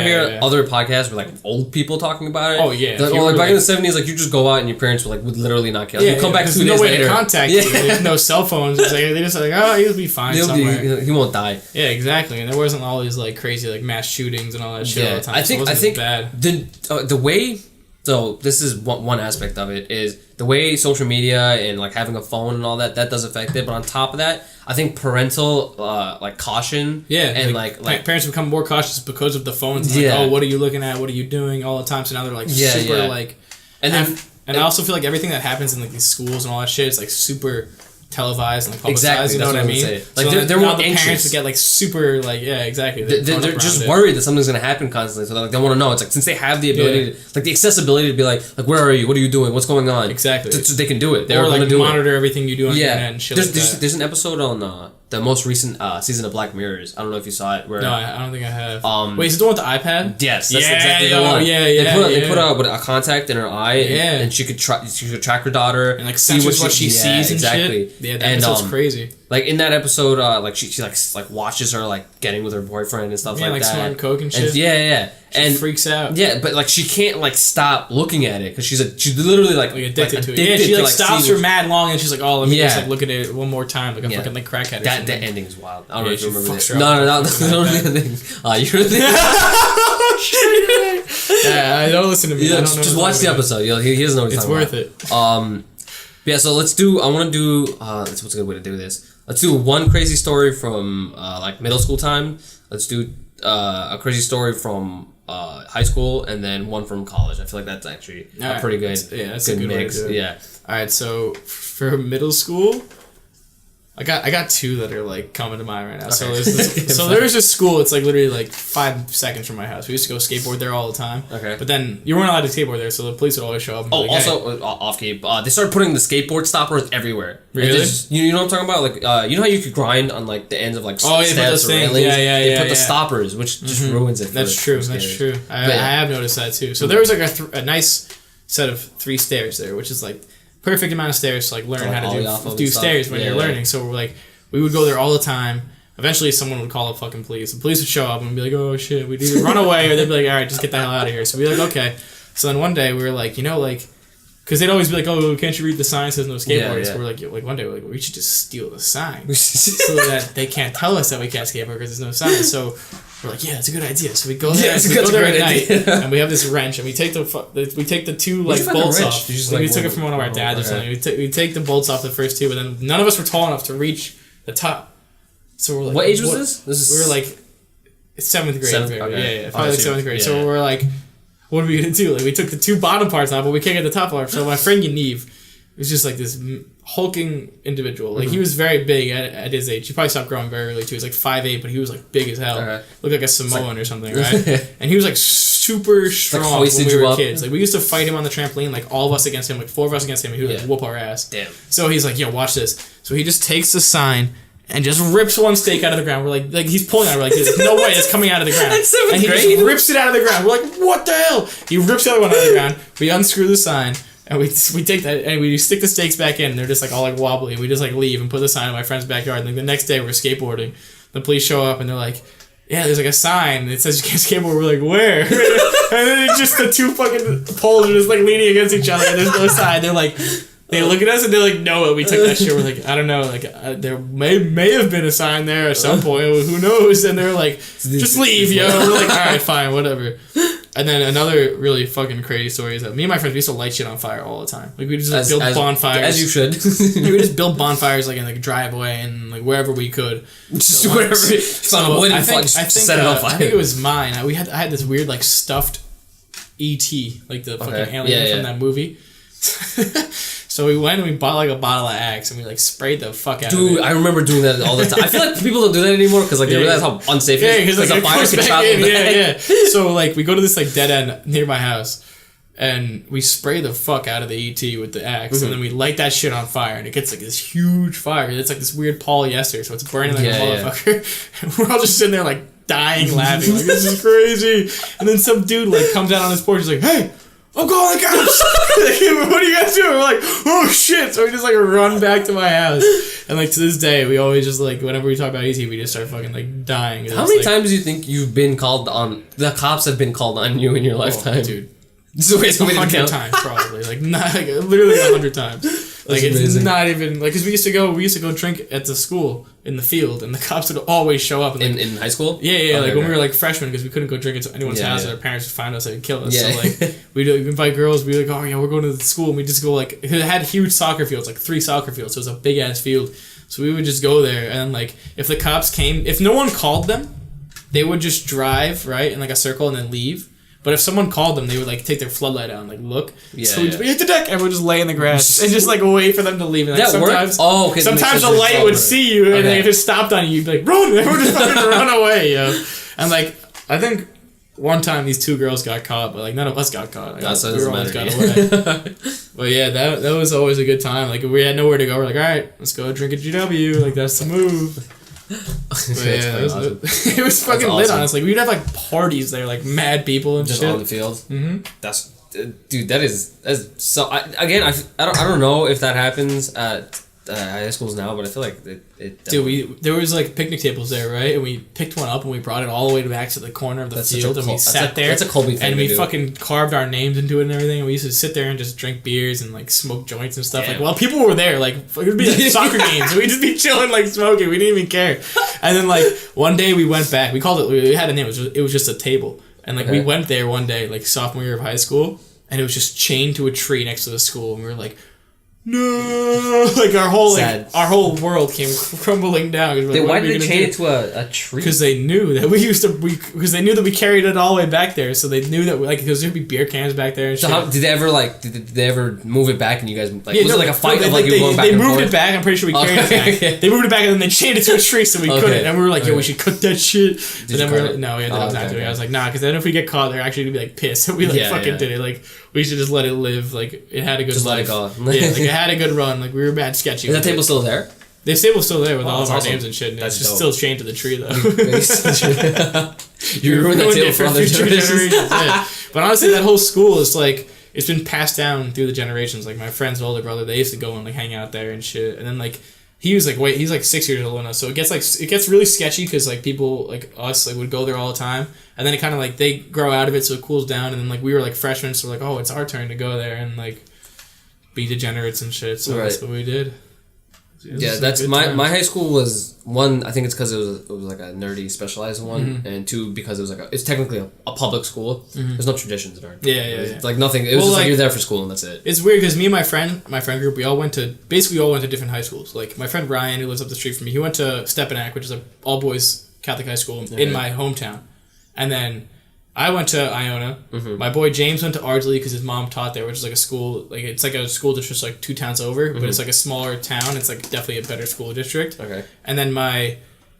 hear other podcasts with like old people talking about it. Oh yeah. Like back in the 70s, like you just go out and your parents would literally not care. Like, you come back 2 days later. There's no way to contact you. There's no cell phones. It's like they just like he'll be fine somewhere. He won't die. Yeah, exactly. And there wasn't all these like crazy like mass shootings and all that shit all the time. I think bad. The way. So this is one aspect of it is the way social media and like having a phone and all that does affect it. But on top of that, I think parental like caution and like parents become more cautious because of the phones. Like, oh, what are you looking at? What are you doing all the time? So now they're like super like and I also feel like everything that happens in like these schools and all that shit is like super televised and like publicized. Exactly, you know what I mean? Like so they're more the anxious. Parents get like super like exactly. They're just worried that something's gonna happen constantly, so they want to know. It's like since they have the ability, like the accessibility to be like where are you? What are you doing? What's going on? Exactly. So they can do it. They're like monitor everything you do on the internet and shit. There's an episode on the most recent season of Black Mirrors. I don't know if you saw it. No, I don't think I have. Wait, is it the one with the iPad? Yes, that's exactly the one. They put a contact in her eye, and she could track her daughter and like see what she sees and shit. Yeah, that episode's crazy. Like in that episode, like she like watches her like getting with her boyfriend and stuff like that. Snorting coke and shit. And she freaks out. Yeah, but like she can't like stop looking at it because she's literally like addicted to it. Yeah, she like stops for mad long and she's like, oh, let me just like look at it one more time, like a fucking like crackhead. That ending is wild. I don't know if you remember that. No, the ending. You really? Yeah, I don't listen to me. Just watch the episode. He doesn't know what he's talking about. It's worth it. Yeah, so let's do. I want to do. What's a good way to do this? Let's do one crazy story from like middle school time. Let's do a crazy story from high school, and then one from college. I feel like that's actually a pretty good. That's a good mix. Way to do it. Yeah. All right. So for middle school, I got two that are like coming to mind right now. Okay. So there's this school. It's like literally like 5 seconds from my house. We used to go skateboard there all the time. Okay. But then you weren't allowed to skateboard there, so the police would always show up. And be like, off key. They started putting the skateboard stoppers everywhere. Really? Just, you know what I'm talking about? Like you know how you could grind on like the ends of like steps or railings? They put the stoppers, which just ruins it. That's true. I have noticed that too. So there was like a nice set of 3 stairs there, which is like perfect amount of stairs to like learn how to do stairs when you're learning. So we're like, we would go there all the time. Eventually someone would call the fucking police. The police would show up and be like, oh shit, we'd either run away or they'd be like, all right, just get the hell out of here. So we'd be like, okay. So then one day we were like, you know, like, because they'd always be like, oh, can't you read the sign? It says no skateboarding. So we're like one day we're like, we should just steal the sign so that they can't tell us that we can't skateboard because there's no sign. So We're like, yeah, it's a good idea. So we go there. We go there at night, and we have this wrench, and we take the two like bolts off. We took it from one of our dads or something. We take the bolts off the first two, but then none of us were tall enough to reach the top. So we're like, what age was this? We were like 7th grade. Yeah, probably like 7th grade. So we're like, what are we gonna do? Like, we took the two bottom parts off, but we can't get the top part. So my friend Yaniv was just like this hulking individual. Like, he was very big at his age. He probably stopped growing very early too. He was like 5'8", but he was like big as hell. Looked like a Samoan or something, right? And he was like super strong when we were kids. Like, we used to fight him on the trampoline, like all of us against him, like 4 of us against him, and he would like whoop our ass. Damn. So he's like, yo, watch this. So he just takes the sign and just rips one stake out of the ground. We're like he's pulling out. We're like, there's no way it's coming out of the ground. That's 7th and he grade? just rips it out of the ground. We're like, what the hell? He rips the other one out of the ground. We unscrew the sign. And we take that and we stick the stakes back in. And they're just like all like wobbly. We just like leave and put the sign in my friend's backyard. And like the next day we're skateboarding. The police show up and they're like, yeah, there's like a sign that says you can't skateboard. We're like, where? And then it's just the two fucking poles are just like leaning against each other. And there's no sign. They're like, they look at us and they're like, no, we took that shit. We're like, I don't know. Like there may have been a sign there at some point. Who knows? And they're like, just leave, yo. We're like, all right, fine, whatever. And then another really fucking crazy story is that me and my friends, we used to light shit on fire all the time. Like, we just build bonfires. As you should. We would just build bonfires, like, in, like, a driveway and, like, wherever we could. Just wherever. So wood and set it on fire. I think it was mine. I had this weird, like, stuffed E.T., like the fucking alien from that movie. So we went and we bought like a bottle of Axe and we like sprayed the fuck out of it. Dude, I remember doing that all the time. I feel like people don't do that anymore because like they realize how unsafe it is. Because like, a fire can travel back. So like we go to this like dead end near my house and we spray the fuck out of the ET with the Axe and then we light that shit on fire and it gets like this huge fire. It's like this weird polyester, so it's burning like a motherfucker. And we're all just sitting there like dying laughing like this is crazy. And then some dude like comes out on his porch and is like, hey, I'm calling the cops! What are you guys doing? We're like, oh shit! So we just like run back to my house. And like to this day, we always just like, whenever we talk about ET, we just start fucking like dying. How many times do you think you've been called on, the cops have been called on you in your lifetime? Dude. So 100 times probably. Like, not, like literally 100 times. Like, it's amazing. Not even, like, because we used to go drink at the school in the field, and the cops would always show up. And, like, in high school? Yeah, like when we were like freshmen, because we couldn't go drink at anyone's house, and our parents would find us and kill us. So like, we'd invite girls, we'd be like, oh yeah, we're going to the school, and we just go like, it had huge soccer fields, like 3 soccer fields, so it was a big ass field. So we would just go there, and like, if the cops came, if no one called them, they would just drive, right, in like a circle and then leave. But if someone called them, they would like take their floodlight out and like look. Yeah, so we'd just be hit the deck, and we'd just lay in the grass and just like wait for them to leave. And like, that sometimes, okay, sometimes the light would see you, and if it stopped on you, you'd be like, run! They would just fucking run away, yo. And like, I think one time these 2 girls got caught, but like none of us got caught. Like, so we always got away. But yeah, that was always a good time. Like if we had nowhere to go, we're like, all right, let's go drink at GW. Like that's the move. Yeah, it was fucking lit, honestly. We'd have like parties there, like mad people and just shit. On the field. Mm-hmm. That's, dude. That's so. I don't know if that happens at high schools now, but I feel like it dude, there was like picnic tables there, right? And we picked one up and we brought it all the way back to the corner of the field, and we sat there. That's a Colby thing. And we fucking carved our names into it and everything. And we used to sit there and just drink beers and like smoke joints and stuff. Like, while people were there, like it would be like soccer games, and we'd just be chilling, like smoking. We didn't even care. And then like one day we went back. We called it. We had a name. It was just a table. And like we went there one day, like sophomore year of high school, and it was just chained to a tree next to the school, and we were like, no, like our whole world came crumbling down. Like, why did they chain it to a tree? Because they knew that because they knew that we carried it all the way back there, so they knew that because there'd be beer cans back there and shit. So did they ever move it back and you guys like was it like a fight of like you going back and forth? They moved it back. I'm pretty sure we carried it back. Okay. They moved it back and then they chained it to a tree so we couldn't. And we were like, yo, we should cut that shit. But then we were like, no, we ended up not doing it. I was like, nah, because then if we get caught, they're actually gonna be like pissed. We like fucking did it. Like we should just let it live. Like it had a good life. Let it go. Yeah, like it had a good run. Like we were bad sketchy. Is that table still there? The table's still there with all of our names and shit. And it's just still chained to the tree though. You ruined that table for other generations. Yeah. But honestly, that whole school is like it's been passed down through the generations. Like my friend's older brother, they used to go and like hang out there and shit. And then like he's like 6 years older than us, so it gets really sketchy because like people like us like would go there all the time, and then it kind of like they grow out of it, so it cools down, and then like we were like freshmen, so we're like, oh, it's our turn to go there and like be degenerates and shit. So that's what we did. Yeah, that's my high school was one. I think it's because it was like a nerdy specialized one, and two because it was like it's technically a public school. There's no traditions there. Yeah. Like nothing. It was just like you're there for school and that's it. It's weird because me and my friend group, we all went to different high schools. Like my friend Ryan, who lives up the street from me, he went to Stepinac, which is a all boys Catholic high school in my hometown, and then I went to Iona. My boy James went to Ardsley because his mom taught there, which is like a school, like it's like a school district like 2 towns over, but it's like a smaller town. It's like definitely a better school district. Okay. And then my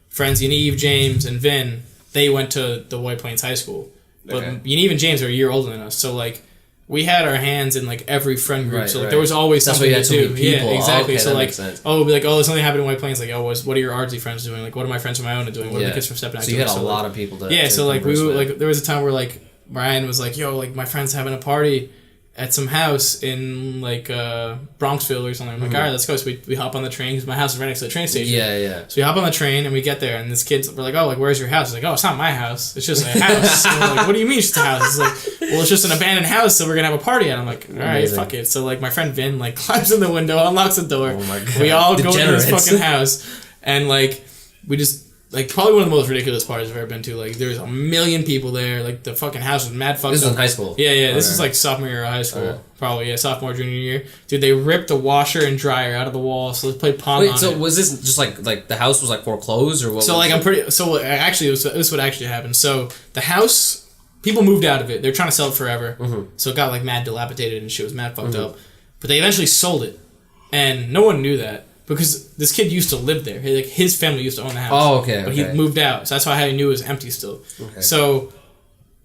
friends Yaniv, James, and Vin, they went to the White Plains High School. But Yaniv and James are a year older than us, so like we had our hands in like every friend group. So like there was always something to do. Yeah, exactly. So like it'd be like, oh, something happened in White Plains. Like, oh, what are your Ardsley friends doing? Like, what are my friends from Iona doing? What are the kids from Stepinac doing? So you had a lot of people to so like we would, like there was a time where like Ryan was like, yo, like my friend's having a party at some house in like Bronxville or something. I'm like, all right, let's go. So we hop on the train because my house is right next to the train station. Yeah. So we hop on the train and we get there and this kid's we're like, oh, like where's your house? He's like, oh, it's not my house. It's just a house. And we're like, what do you mean it's just a house? It's like, well, it's just an abandoned house, so we're gonna have a party. And I'm like, all right, fuck it. So like my friend Vin like climbs in the window, unlocks the door. Oh my god. We all go into this fucking house and like we just. Like, probably one of the most ridiculous parties I've ever been to. Like, there's a million people there. Like, the fucking house was mad fucked up. This is in high school? Yeah. This is, like, sophomore year of high school. Okay. Probably, yeah. Sophomore, junior year. Dude, they ripped the washer and dryer out of the wall, so they played pong on it. So was this just, like, the house was, like, foreclosed, or what? So, like, actually, this is what actually happened. So, the house, people moved out of it. They were trying to sell it forever. So, it got, like, mad dilapidated and shit was mad fucked up. But they eventually sold it. And no one knew that. Because this kid used to live there. Like his family used to own the house. Oh, okay. But he moved out. So that's why I knew it was empty still. Okay. So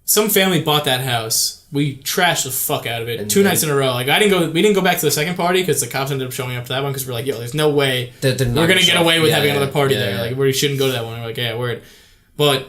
some family bought that house. We trashed the fuck out of it. And 2 nights in a row. Like we didn't go back to the second party because the cops ended up showing up to that one because we're like, yo, there's no way we're gonna get away with having another party there. Like we shouldn't go to that one. We're like, yeah, word. But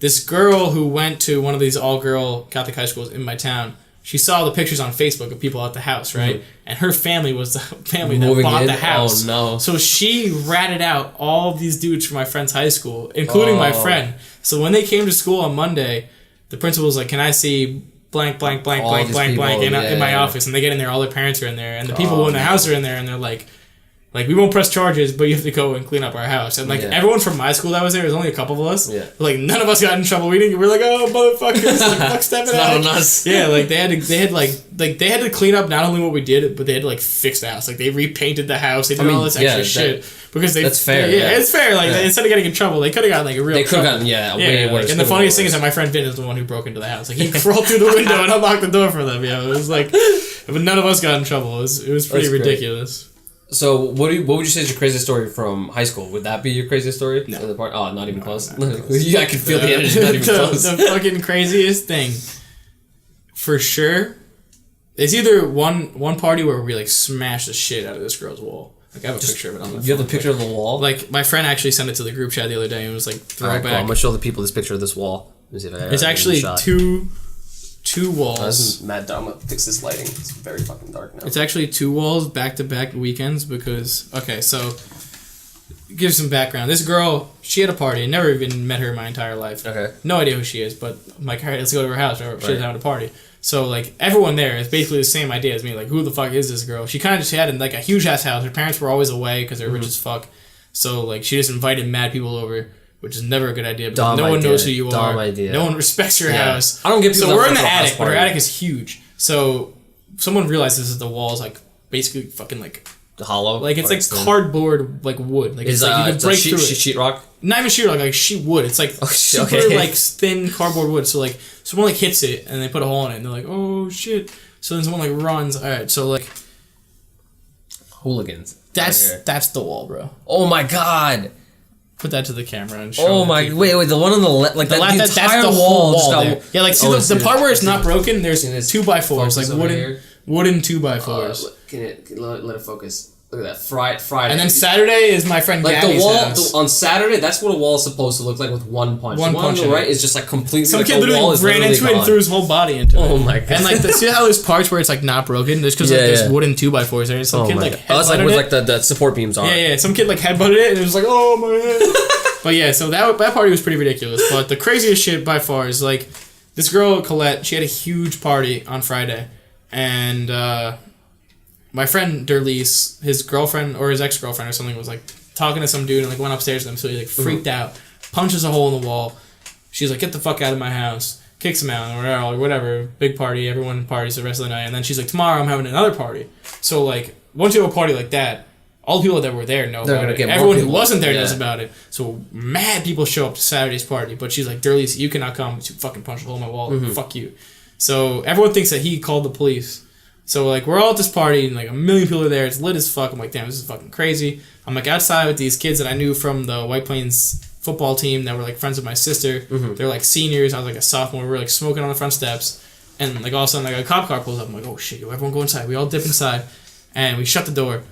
this girl who went to one of these all-girl Catholic high schools in my town, she saw the pictures on Facebook of people at the house, right? And her family was the family that bought the house. Oh, no. So she ratted out all of these dudes from my friend's high school, including my friend. So when they came to school on Monday, the principal was like, can I see blank, blank, blank, blank, blank, blank in my office? And they get in there, all their parents are in there, and the people who own the house are in there, and they're like, we won't press charges, but you have to go and clean up our house. And everyone from my school that was there, there's only a couple of us. Yeah. Like none of us got in trouble. We're like, oh motherfuckers, like fuck stepping out. Not on us. Yeah, like they had to clean up not only what we did, but they had to like fix the house. Like they repainted the house. They did all this extra shit because that's fair. It's fair. Like instead of getting in trouble, they could have gotten like a real. They could have gotten way worse. And the funniest thing is that my friend Vin is the one who broke into the house. Like he crawled through the window and unlocked the door for them. It was like, but none of us got in trouble. It was pretty ridiculous. So what would you say is your craziest story from high school? Would that be your craziest story? No. Not even close. Yeah, I can feel the energy. Not even close. The fucking craziest thing, for sure. It's either one party where we like smashed the shit out of this girl's wall. Like I have a picture of it on the phone. You have the picture of the wall? Like my friend actually sent it to the group chat the other day and was like throwback. Cool. I'm gonna show the people this picture of this wall. Let me see if I it's actually two walls. Oh, this is mad dumb. I'm gonna fix this lighting. It's very fucking dark now. It's actually 2 walls back-to-back weekends because... Okay, so... Give some background. This girl, she had a party. I never even met her in my entire life. Okay. No idea who she is, but I'm like, all right, let's go to her house. She's having a party. So, like, everyone there is basically the same idea as me. Like, who the fuck is this girl? She kind of just had, like, a huge-ass house. Her parents were always away because they're rich as fuck. So, like, she just invited mad people over, which is never a good idea. Because no one knows who you are. Dumb idea. No one respects your house. I don't get people. So we're in the attic, but our attic is huge. So someone realizes that the wall's like basically fucking like hollow. Like it's like cardboard, like wood. Like it's like you can break through it. Sheetrock? Not even sheetrock, like sheet wood. It's like super like thin cardboard wood. So like someone like hits it and they put a hole in it and they're like, oh shit. So then someone like runs. All right, so like hooligans. That's the wall, bro. Oh my god. Put that to the camera and show. Oh my! Wait! The one on the left, like the entire wall. Yeah, like see the part where it's not broken. There's 2x4s, like wooden 2x4s. Can let it focus? Look at that. Friday. And then Saturday is my friend like Gabby's the wall house. On Saturday. That's what a wall is supposed to look like with one punch. One punch on the right is just like completely. Some kid literally ran into it and threw his whole body into it. Oh my god! And like see how there's parts where it's like not broken? There's because like there's wooden 2x4s there. And some kid like that's like with like the support beams on. Yeah. Some kid like headbutted it and it was like, oh my head. But yeah, so that party was pretty ridiculous. But the craziest shit by far is like this girl Colette. She had a huge party on Friday, and my friend Derlis, his girlfriend or his ex-girlfriend or something was like talking to some dude and like went upstairs with him, so he like freaked out, punches a hole in the wall. She's like, get the fuck out of my house, kicks him out or whatever, big party, everyone parties the rest of the night, and then she's like, tomorrow I'm having another party. So like once you have a party like that, all the people that were there know about it. Everyone who wasn't there knows about it. So mad people show up to Saturday's party, but she's like, Derlis, you cannot come. You fucking punch a hole in my wall. Fuck you. So everyone thinks that he called the police. So like we're all at this party and like a million people are there. It's lit as fuck. I'm like, damn, this is fucking crazy. I'm like outside with these kids that I knew from the White Plains football team that were like friends with my sister. They're like seniors. I was like a sophomore. We were like smoking on the front steps, and like all of a sudden like a cop car pulls up. I'm like, oh shit, yo, everyone go inside. We all dip inside, and we shut the door.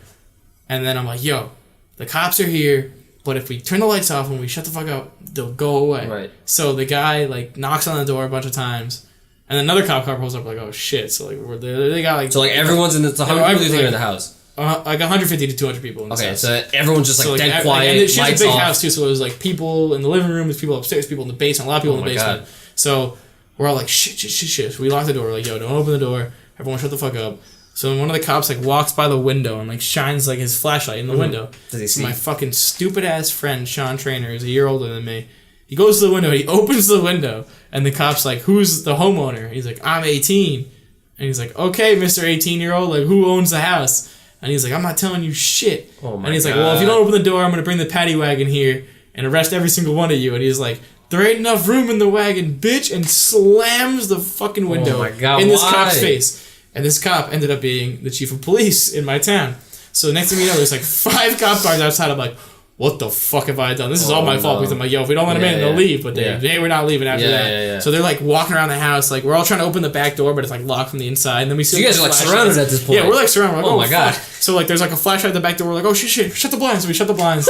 And then I'm like, yo, the cops are here, but if we turn the lights off and we shut the fuck up, they'll go away. Right. So the guy like knocks on the door a bunch of times, and then another cop car pulls up like, oh shit. So like they got like, so like everyone's in the, so how many people do you think are in the house? Like 150 to 200 people in this house. So everyone's just like so, dead quiet, and she has a big off. house too, so it was like people in the living room, there's people upstairs, people in the basement, a lot of people in the basement. God. So we're all like, shit. So we lock the door, we're like, yo, don't open the door. Everyone shut the fuck up. So one of the cops like walks by the window and like shines like his flashlight in the window. Does he see? My fucking stupid ass friend Sean Trainer is a year older than me. He goes to the window, he opens the window, and the cop's like, who's the homeowner? He's like, I'm 18. And he's like, okay, Mr. 18-year-old, like who owns the house? And he's like, I'm not telling you shit. Oh my and he's God. like, well, if you don't open the door, I'm going to bring the paddy wagon here and arrest every single one of you. And he's like, there ain't enough room in the wagon, bitch, and slams the fucking window in this cop's face. And this cop ended up being the chief of police in my town. So next thing you know, there's like 5 cop cars outside. I'm like, what the fuck have I done? This is all my fault. Because I'm like, yo, if we don't let them in, they'll leave. But they we're not leaving after that. So they're like walking around the house. Like we're all trying to open the back door, but it's like locked from the inside. And then we see you guys are like surrounded at this point. Yeah, we're like surrounded. We're like, oh my God. So like there's like a flashlight at the back door. We're like, oh shit, shut the blinds. So we shut the blinds.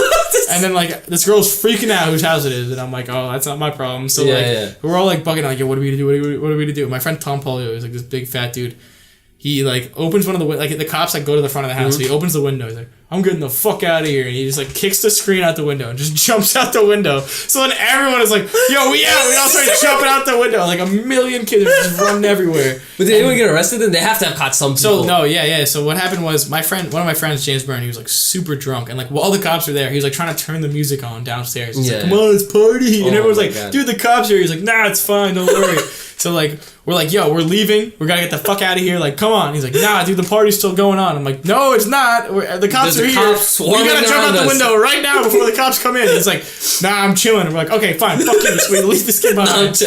And then like this girl's freaking out whose house it is. And I'm like, oh, that's not my problem. So we're all like bugging out, like, yo, what are we to do? What are we to do? My friend Tom Polio is like this big fat dude. He like opens one of the like the cops like go to the front of the house. So he opens the window. He's like, I'm getting the fuck out of here, and he just like kicks the screen out the window and just jumps out the window. So then everyone is like, yo, we out. We all start jumping out the window. Like a million kids are just running everywhere. But did anyone get arrested? Then they have to have caught some people. So no, yeah. So what happened was one of my friends, James Byrne, he was like super drunk, and like while the cops were there, he was like trying to turn the music on downstairs. He's like, come on, let's party, and everyone's like, dude, the cops are here. He's like, nah, it's fine, don't worry. So like we're like, yo, we're leaving. We gotta get the fuck out of here. Like, come on. He's like, nah, dude, the party's still going on. I'm like, no, it's not. The cops are here. We gotta jump out the window right now before the cops come in. He's like, nah, I'm chilling. And we're like, okay, fine, fuck you. So we leave this kid behind.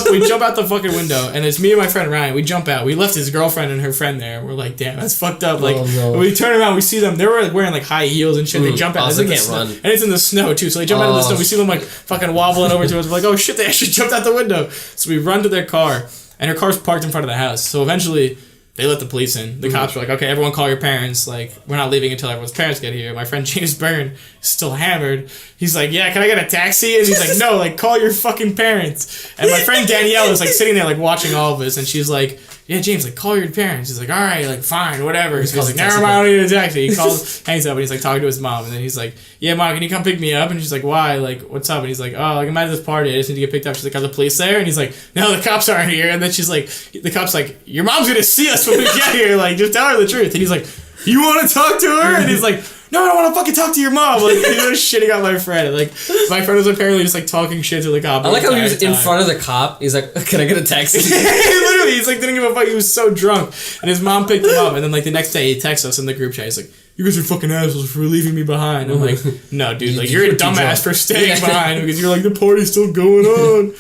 We jump out the fucking window, and it's me and my friend Ryan. We jump out. We left his girlfriend and her friend there. And we're like, damn, that's fucked up. Like, when we turn around, we see them. They were like wearing like high heels and shit. They jump out. They can't run. And it's in the snow too. So they jump out of the snow. We see them like fucking wobbling over to us. We're like, oh shit, they actually jumped out the window. So we run to their car. And her car's parked in front of the house. So eventually, they let the police in. The cops were like, okay, everyone call your parents. Like, we're not leaving until everyone's parents get here. My friend James Byrne is still hammered. He's like, yeah, can I get a taxi? And he's like, no, like, call your fucking parents. And my friend Danielle is like sitting there like watching all of this. And she's like, yeah, James, like, call your parents. He's like, all right, like, fine, whatever. So he's like, never mind, I don't need a taxi. He calls, hangs up, and he's like talking to his mom. And then he's like, yeah, Mom, can you come pick me up? And she's like, why? Like, what's up? And he's like, oh, like, I'm at this party. I just need to get picked up. She's like, are the police there? And he's like, no, the cops aren't here. And then she's like, the cop's like, your mom's gonna see us when we get here. Like, just tell her the truth. And he's like, you want to talk to her? And he's like, no, I don't want to fucking talk to your mom. Like, he was shitting on my friend. And, like, my friend was apparently just, like, talking shit to the cop. I like how he was in front of the cop. He's like, can I get a taxi? Literally, he's like, didn't give a fuck. He was so drunk. And his mom picked him up. And then, like, the next day, he texts us in the group chat. He's like, you guys are fucking assholes for leaving me behind. I'm like, no, dude, like, you're a dumbass for staying behind because you're like, the party's still going on.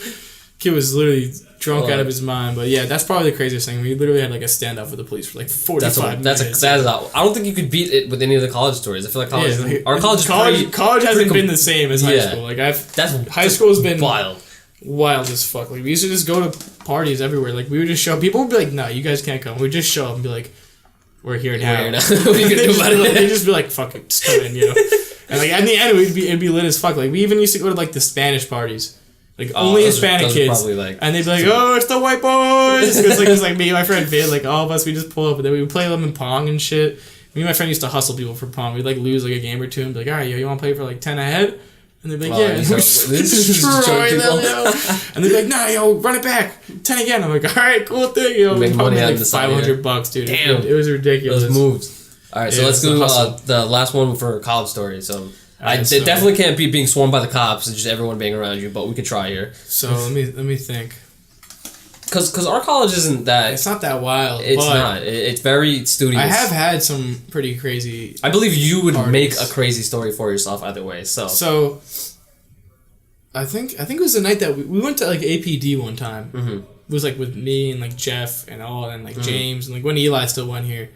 Kid was literally drunk out of his mind. But yeah, that's probably the craziest thing. We literally had like a standoff with the police for like 45 minutes. I don't think you could beat it with any of the college stories. I feel like college hasn't been the same as high school. Like high school's been wild as fuck. Like we used to just go to parties everywhere. Like we would just show up. People would be like, no, you guys can't come. We'd just show up and be like, we're here now. What are you gonna do about it? They'd just be like, fuck it, just come in, you know. And like at the end it'd be lit as fuck. Like we even used to go to like the Spanish parties. Like only Hispanic kids, and they'd be like, "Oh, it's the white boys." Because like me and my friend Vid, like all of us, we just pull up and then we would play them in Pong and shit. Me and my friend used to hustle people for Pong. We'd like lose like a game or two and be like, "All right, yo, you want to play for like 10 ahead?" And they'd be like, yeah. And we're destroy them, yo. And they'd be like, nah, yo, run it back. 10 again. I'm like, all right, cool thing, yo. Make money like $500, dude. Damn. It was ridiculous. Those moves. All right, so let's do the last one for college story. So it definitely can't be being swarmed by the cops. It's just everyone being around you, but we could try here. So let me think. Because our college isn't that... It's not that wild. It's not. It's very studious. I have had some pretty crazy... I believe you would make a crazy story for yourself either way, So I think it was the night that we went to, like, APD one time. Mm-hmm. It was, like, with me and, like, Jeff and James, and, like, when Eli still went here.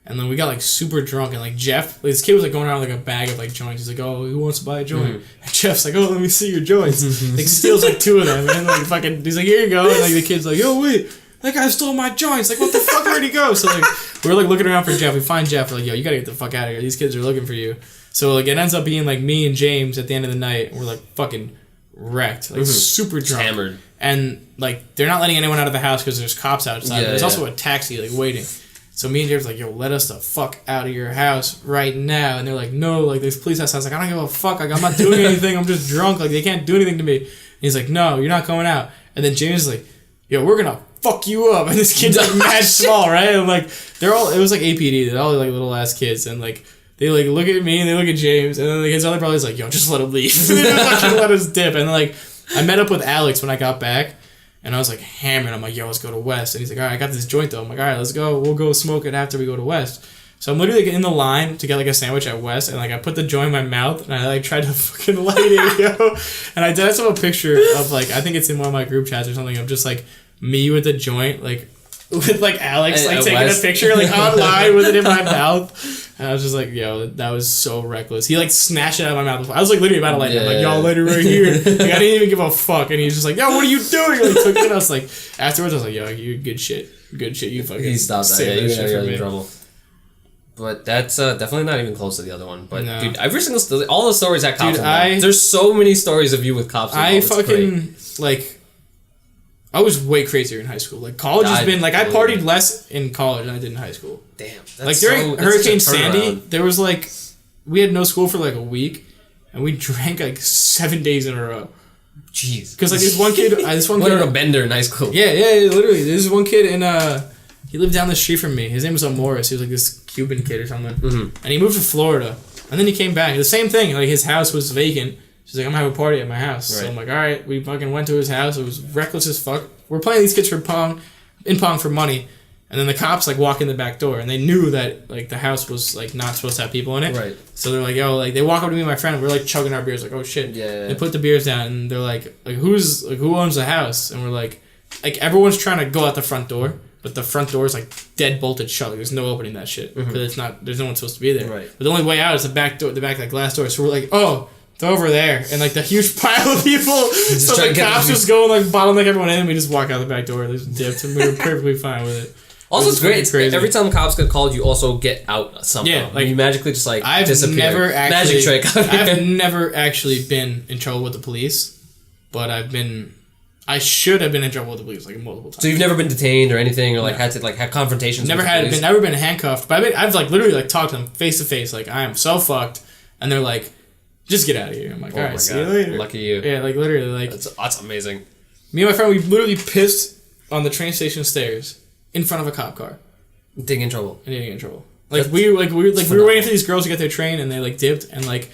And then we got, like, super drunk, and, like, Jeff... Like, this kid was, like, going around with, like, a bag of, like, joints. He's like, oh, who wants to buy a joint? Mm-hmm. And Jeff's like, oh, let me see your joints. Like, steals, like, 2 of them. And then, like, fucking... He's like, here you go. And, like, the kid's like, yo, wait. That guy stole my joints. Like, what the fuck? Where'd he go? So, like, we're, like, looking around for Jeff. We find Jeff. We're like, yo, you gotta get the fuck out of here. These kids are looking for you. So, like, it ends up being, like, me and James at the end of the night. We're, like, fucking wrecked. Like, super drunk. Hammered. And, like, they're not letting anyone out of the house because there's cops outside. There's also a taxi, like, waiting. So me and James like, yo, let us the fuck out of your house right now. And they're like, no, like, there's police outside. I was like, I don't give a fuck. Like, I'm not doing anything. I'm just drunk. Like, they can't do anything to me. And he's like, no, you're not going out. And then James is like, yo, we're gonna fuck you up. And this kid's like mad small, right? And like, it was like APD. They're all like little ass kids. And like, they like look at me and they look at James. And then like, his other brother's like, yo, just let him leave. And they fucking let us dip. And like, I met up with Alex when I got back. And I was like hammered. I'm like, yo, let's go to West. And he's like, all right, I got this joint though. I'm like, all right, let's go. We'll go smoke it after we go to West. So I'm literally like in the line to get like a sandwich at West. And like I put the joint in my mouth and I like tried to fucking light it, yo. And I did have a picture of like, I think it's in one of my group chats or something, of just like me with the joint, like with like Alex like taking West. A picture like online with it in my mouth. And I was just like, yo, that was so reckless. He like snatched it out of my mouth. I was like literally about to light it. I'm like, y'all light it right here. Like I didn't even give a fuck. And he was just like, yo, what are you doing? Like took it. And I was like, afterwards I was like, yo, you good shit. Good shit. You fucking. He stopped that. Yeah, you're in trouble. But that's definitely not even close to the other one. But no. Dude, every single all the stories that cops. Dude, there's so many stories of you with cops. I fucking like. I was way crazier in high school. Like college has been like I partied less in college than I did in high school. Damn. Like during Hurricane Sandy, there was like we had no school for like a week, and we drank like 7 days in a row. Jeez. Because like this one kid, What a bender in high school. Yeah, literally. There's one kid in he lived down the street from me. His name was Morris. He was like this Cuban kid or something, and he moved to Florida, and then he came back. The same thing. Like his house was vacant. She's like, I'm gonna have a party at my house. Right. So I'm like, all right. We fucking went to his house. It was reckless as fuck. We're playing these kids for pong for money. And then the cops like walk in the back door, and they knew that like the house was like not supposed to have people in it. Right. So they're like, yo, like they walk up to me and my friend, and we're like chugging our beers, like, oh shit. Yeah. They put the beers down, and they're like who owns the house? And we're like everyone's trying to go out the front door, but the front door is like dead bolted shut. Like there's no opening that shit because there's no one supposed to be there. Right. But the only way out is the back door, like glass door. So we're like, oh. It's over there, and like the huge pile of people. So the cops just go and like bottleneck everyone in, and we just walk out the back door. They just dipped, and we were perfectly fine with it. Also, it's great. Crazy. Every time cops get called, you also get out somehow. Yeah, like you magically just like disappear. Magic trick. I've never actually been in trouble with the police, but I should have been in trouble with the police like multiple times. So you've never been detained or anything, or like had to like have confrontations. Never been handcuffed, but I've like literally like talked to them face to face, like I am so fucked, and they're like. Just get out of here. I'm like, all right, see you later. Lucky you. Yeah, like literally, like that's amazing. Me and my friend, we literally pissed on the train station stairs in front of a cop car. Didn't get in trouble. Like we were waiting for these girls to get their train, and they like dipped, and like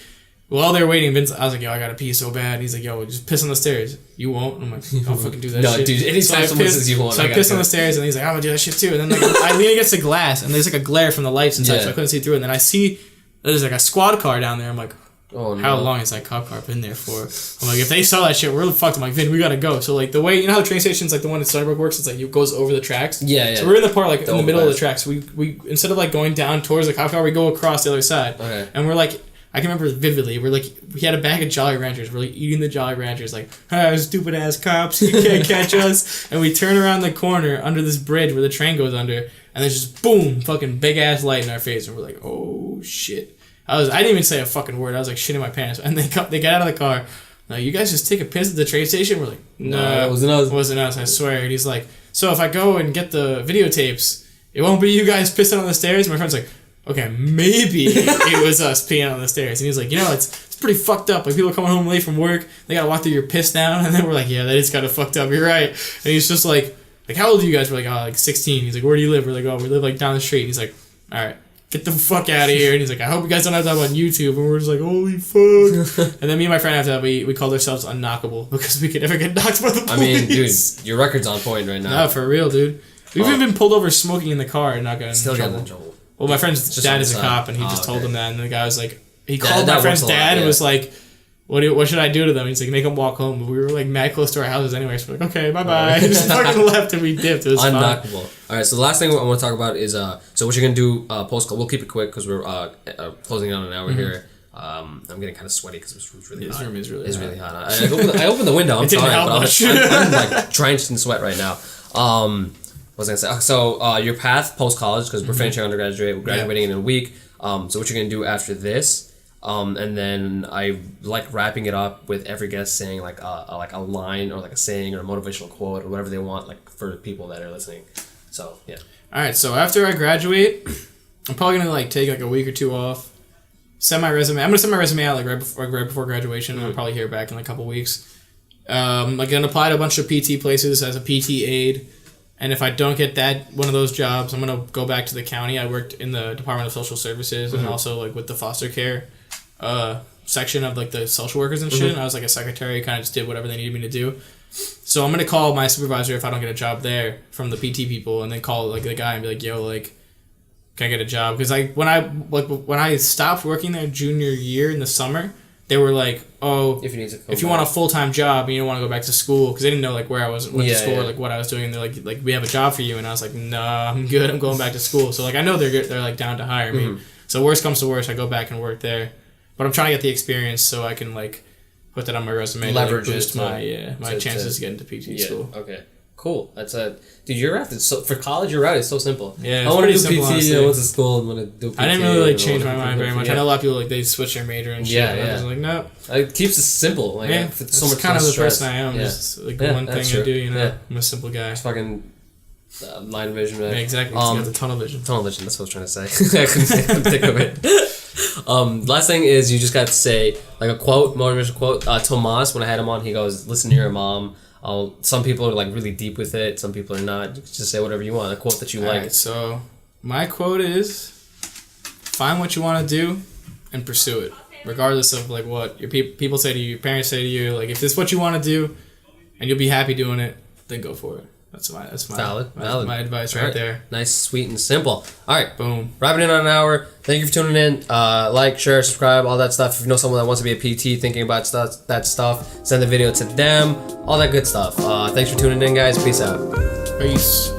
while they were waiting, Vince, I was like, yo, I gotta pee so bad. And he's like, yo, just piss on the stairs. You won't. And I'm like, I'll fucking do that. No, shit. Dude. Anytime someone says you won't, so I pissed on the stairs, and he's like, I'm gonna do that shit too. And then like I lean against the glass, and there's like a glare from the lights inside, so I couldn't see through. And then I see there's like a squad car down there. I'm like. Oh, no. How long has that cop car been there for? I'm like, if they saw that shit, we're fucked. I'm like, Vin, we gotta go. So like the way you know how the train station's like the one in Sunnybrook works, it's like it goes over the tracks. Yeah. So we're in the part like in the middle of the tracks. We instead of like going down towards the cop car, we go across the other side. Okay. And we're like, I can remember vividly. We're like, we had a bag of Jolly Ranchers. We're like eating the Jolly Ranchers, like, stupid ass cops, you can't catch us. And we turn around the corner under this bridge where the train goes under, and there's just boom, fucking big ass light in our face, and we're like, oh shit. I didn't even say a fucking word. I was like shitting my pants. And they get out of the car. Like, you guys just take a piss at the train station? We're like, no, it wasn't us. I swear. And he's like, so if I go and get the videotapes, it won't be you guys pissing on the stairs? My friend's like, okay, maybe it was us peeing on the stairs. And he was like, it's pretty fucked up. Like, people are coming home late from work. They got to walk through your piss now. And then we're like, yeah, that is kind of fucked up. You're right. And he's just like, how old are you guys? We're like, oh, like 16. He's like, where do you live? We're like, oh, we live like down the street. And he's like, all right, get the fuck out of here. And he's like, I hope you guys don't have to talk about YouTube. And we're just like, holy fuck. And then me and my friend after that, we called ourselves Unknockable because we could never get knocked by the police. I mean, dude, your record's on point right now. No, for real, dude. We've even been pulled over smoking in the car and not gotten in trouble. Well, my friend's dad is a cop, and he just told him that, and the guy was like, he called my friend's dad and was like, what should I do to them? He's like, make them walk home. But we were like mad close to our houses anyway, so we're like, okay, bye-bye. Just fucking left and we dipped. It was Unknockable. Fun. All right, so the last thing I want to talk about is, so what you're going to do post-call. We'll keep it quick because we're closing out an hour here. I'm getting kind of sweaty because it's really hot. This room is really hot. I opened the window. I'm sorry, but I'm like drenched in sweat right now. What was I gonna say? So your path post college, because we're finishing undergraduate, we're graduating in a week. So what you're gonna do after this, and then I like wrapping it up with every guest saying like a line or like a saying or a motivational quote or whatever they want, like for people that are listening. So yeah. All right. So after I graduate, I'm probably gonna like take like a week or two off. Send my resume. I'm gonna send my resume out like right before graduation. I'll probably hear back in like a couple weeks. Like gonna apply to a bunch of PT places as a PT aide. And if I don't get one of those jobs, I'm gonna go back to the county. I worked in the Department of Social Services and also like with the foster care section of like the social workers and shit. And I was like a secretary, kind of just did whatever they needed me to do. So I'm gonna call my supervisor if I don't get a job there from the PT people, and then call like the guy and be like, "Yo, like, can I get a job?" Because when I stopped working there junior year in the summer, they were like, "Oh, if you want a full-time job and you don't want to go back to school," because they didn't know like where I went to school or like what I was doing. And they're like, "We have a job for you," and I was like, "No, I'm good. I'm going back to school." So like I know they're like down to hire me. So worst comes to worst, I go back and work there. But I'm trying to get the experience so I can like put that on my resume. Leverage to boost my chances to get into PT school. Okay. Cool. That's dude. Your route for college. Your route is so simple. Yeah, I want to do PT. I went to school and want to do PT. I didn't really like change my mind very much. I know a lot of people like they switch their major and shit. And I was like, no. It keeps it simple. Like, it's so much kind of the person I am. Just like one thing I do. I'm a simple guy. It's fucking line vision. Yeah, exactly. You got the tunnel vision. Tunnel vision. That's what I was trying to say. I couldn't think of it. Last thing is you just got to say like a quote, motivational quote. Tomas, when I had him on, he goes, "Listen to your mom." Some people are like really deep with it. Some people are not. You can just say whatever you want. A quote that you like. Right, so my quote is, find what you want to do and pursue it. Regardless of like what your people say to you, your parents say to you. Like if this is what you want to do and you'll be happy doing it, then go for it. That's my valid. My advice right there. Nice, sweet, and simple. All right, boom. Wrapping in on an hour. Thank you for tuning in. Like, share, subscribe, all that stuff. If you know someone that wants to be a PT, thinking about that stuff, send the video to them. All that good stuff. Thanks for tuning in, guys. Peace out. Peace.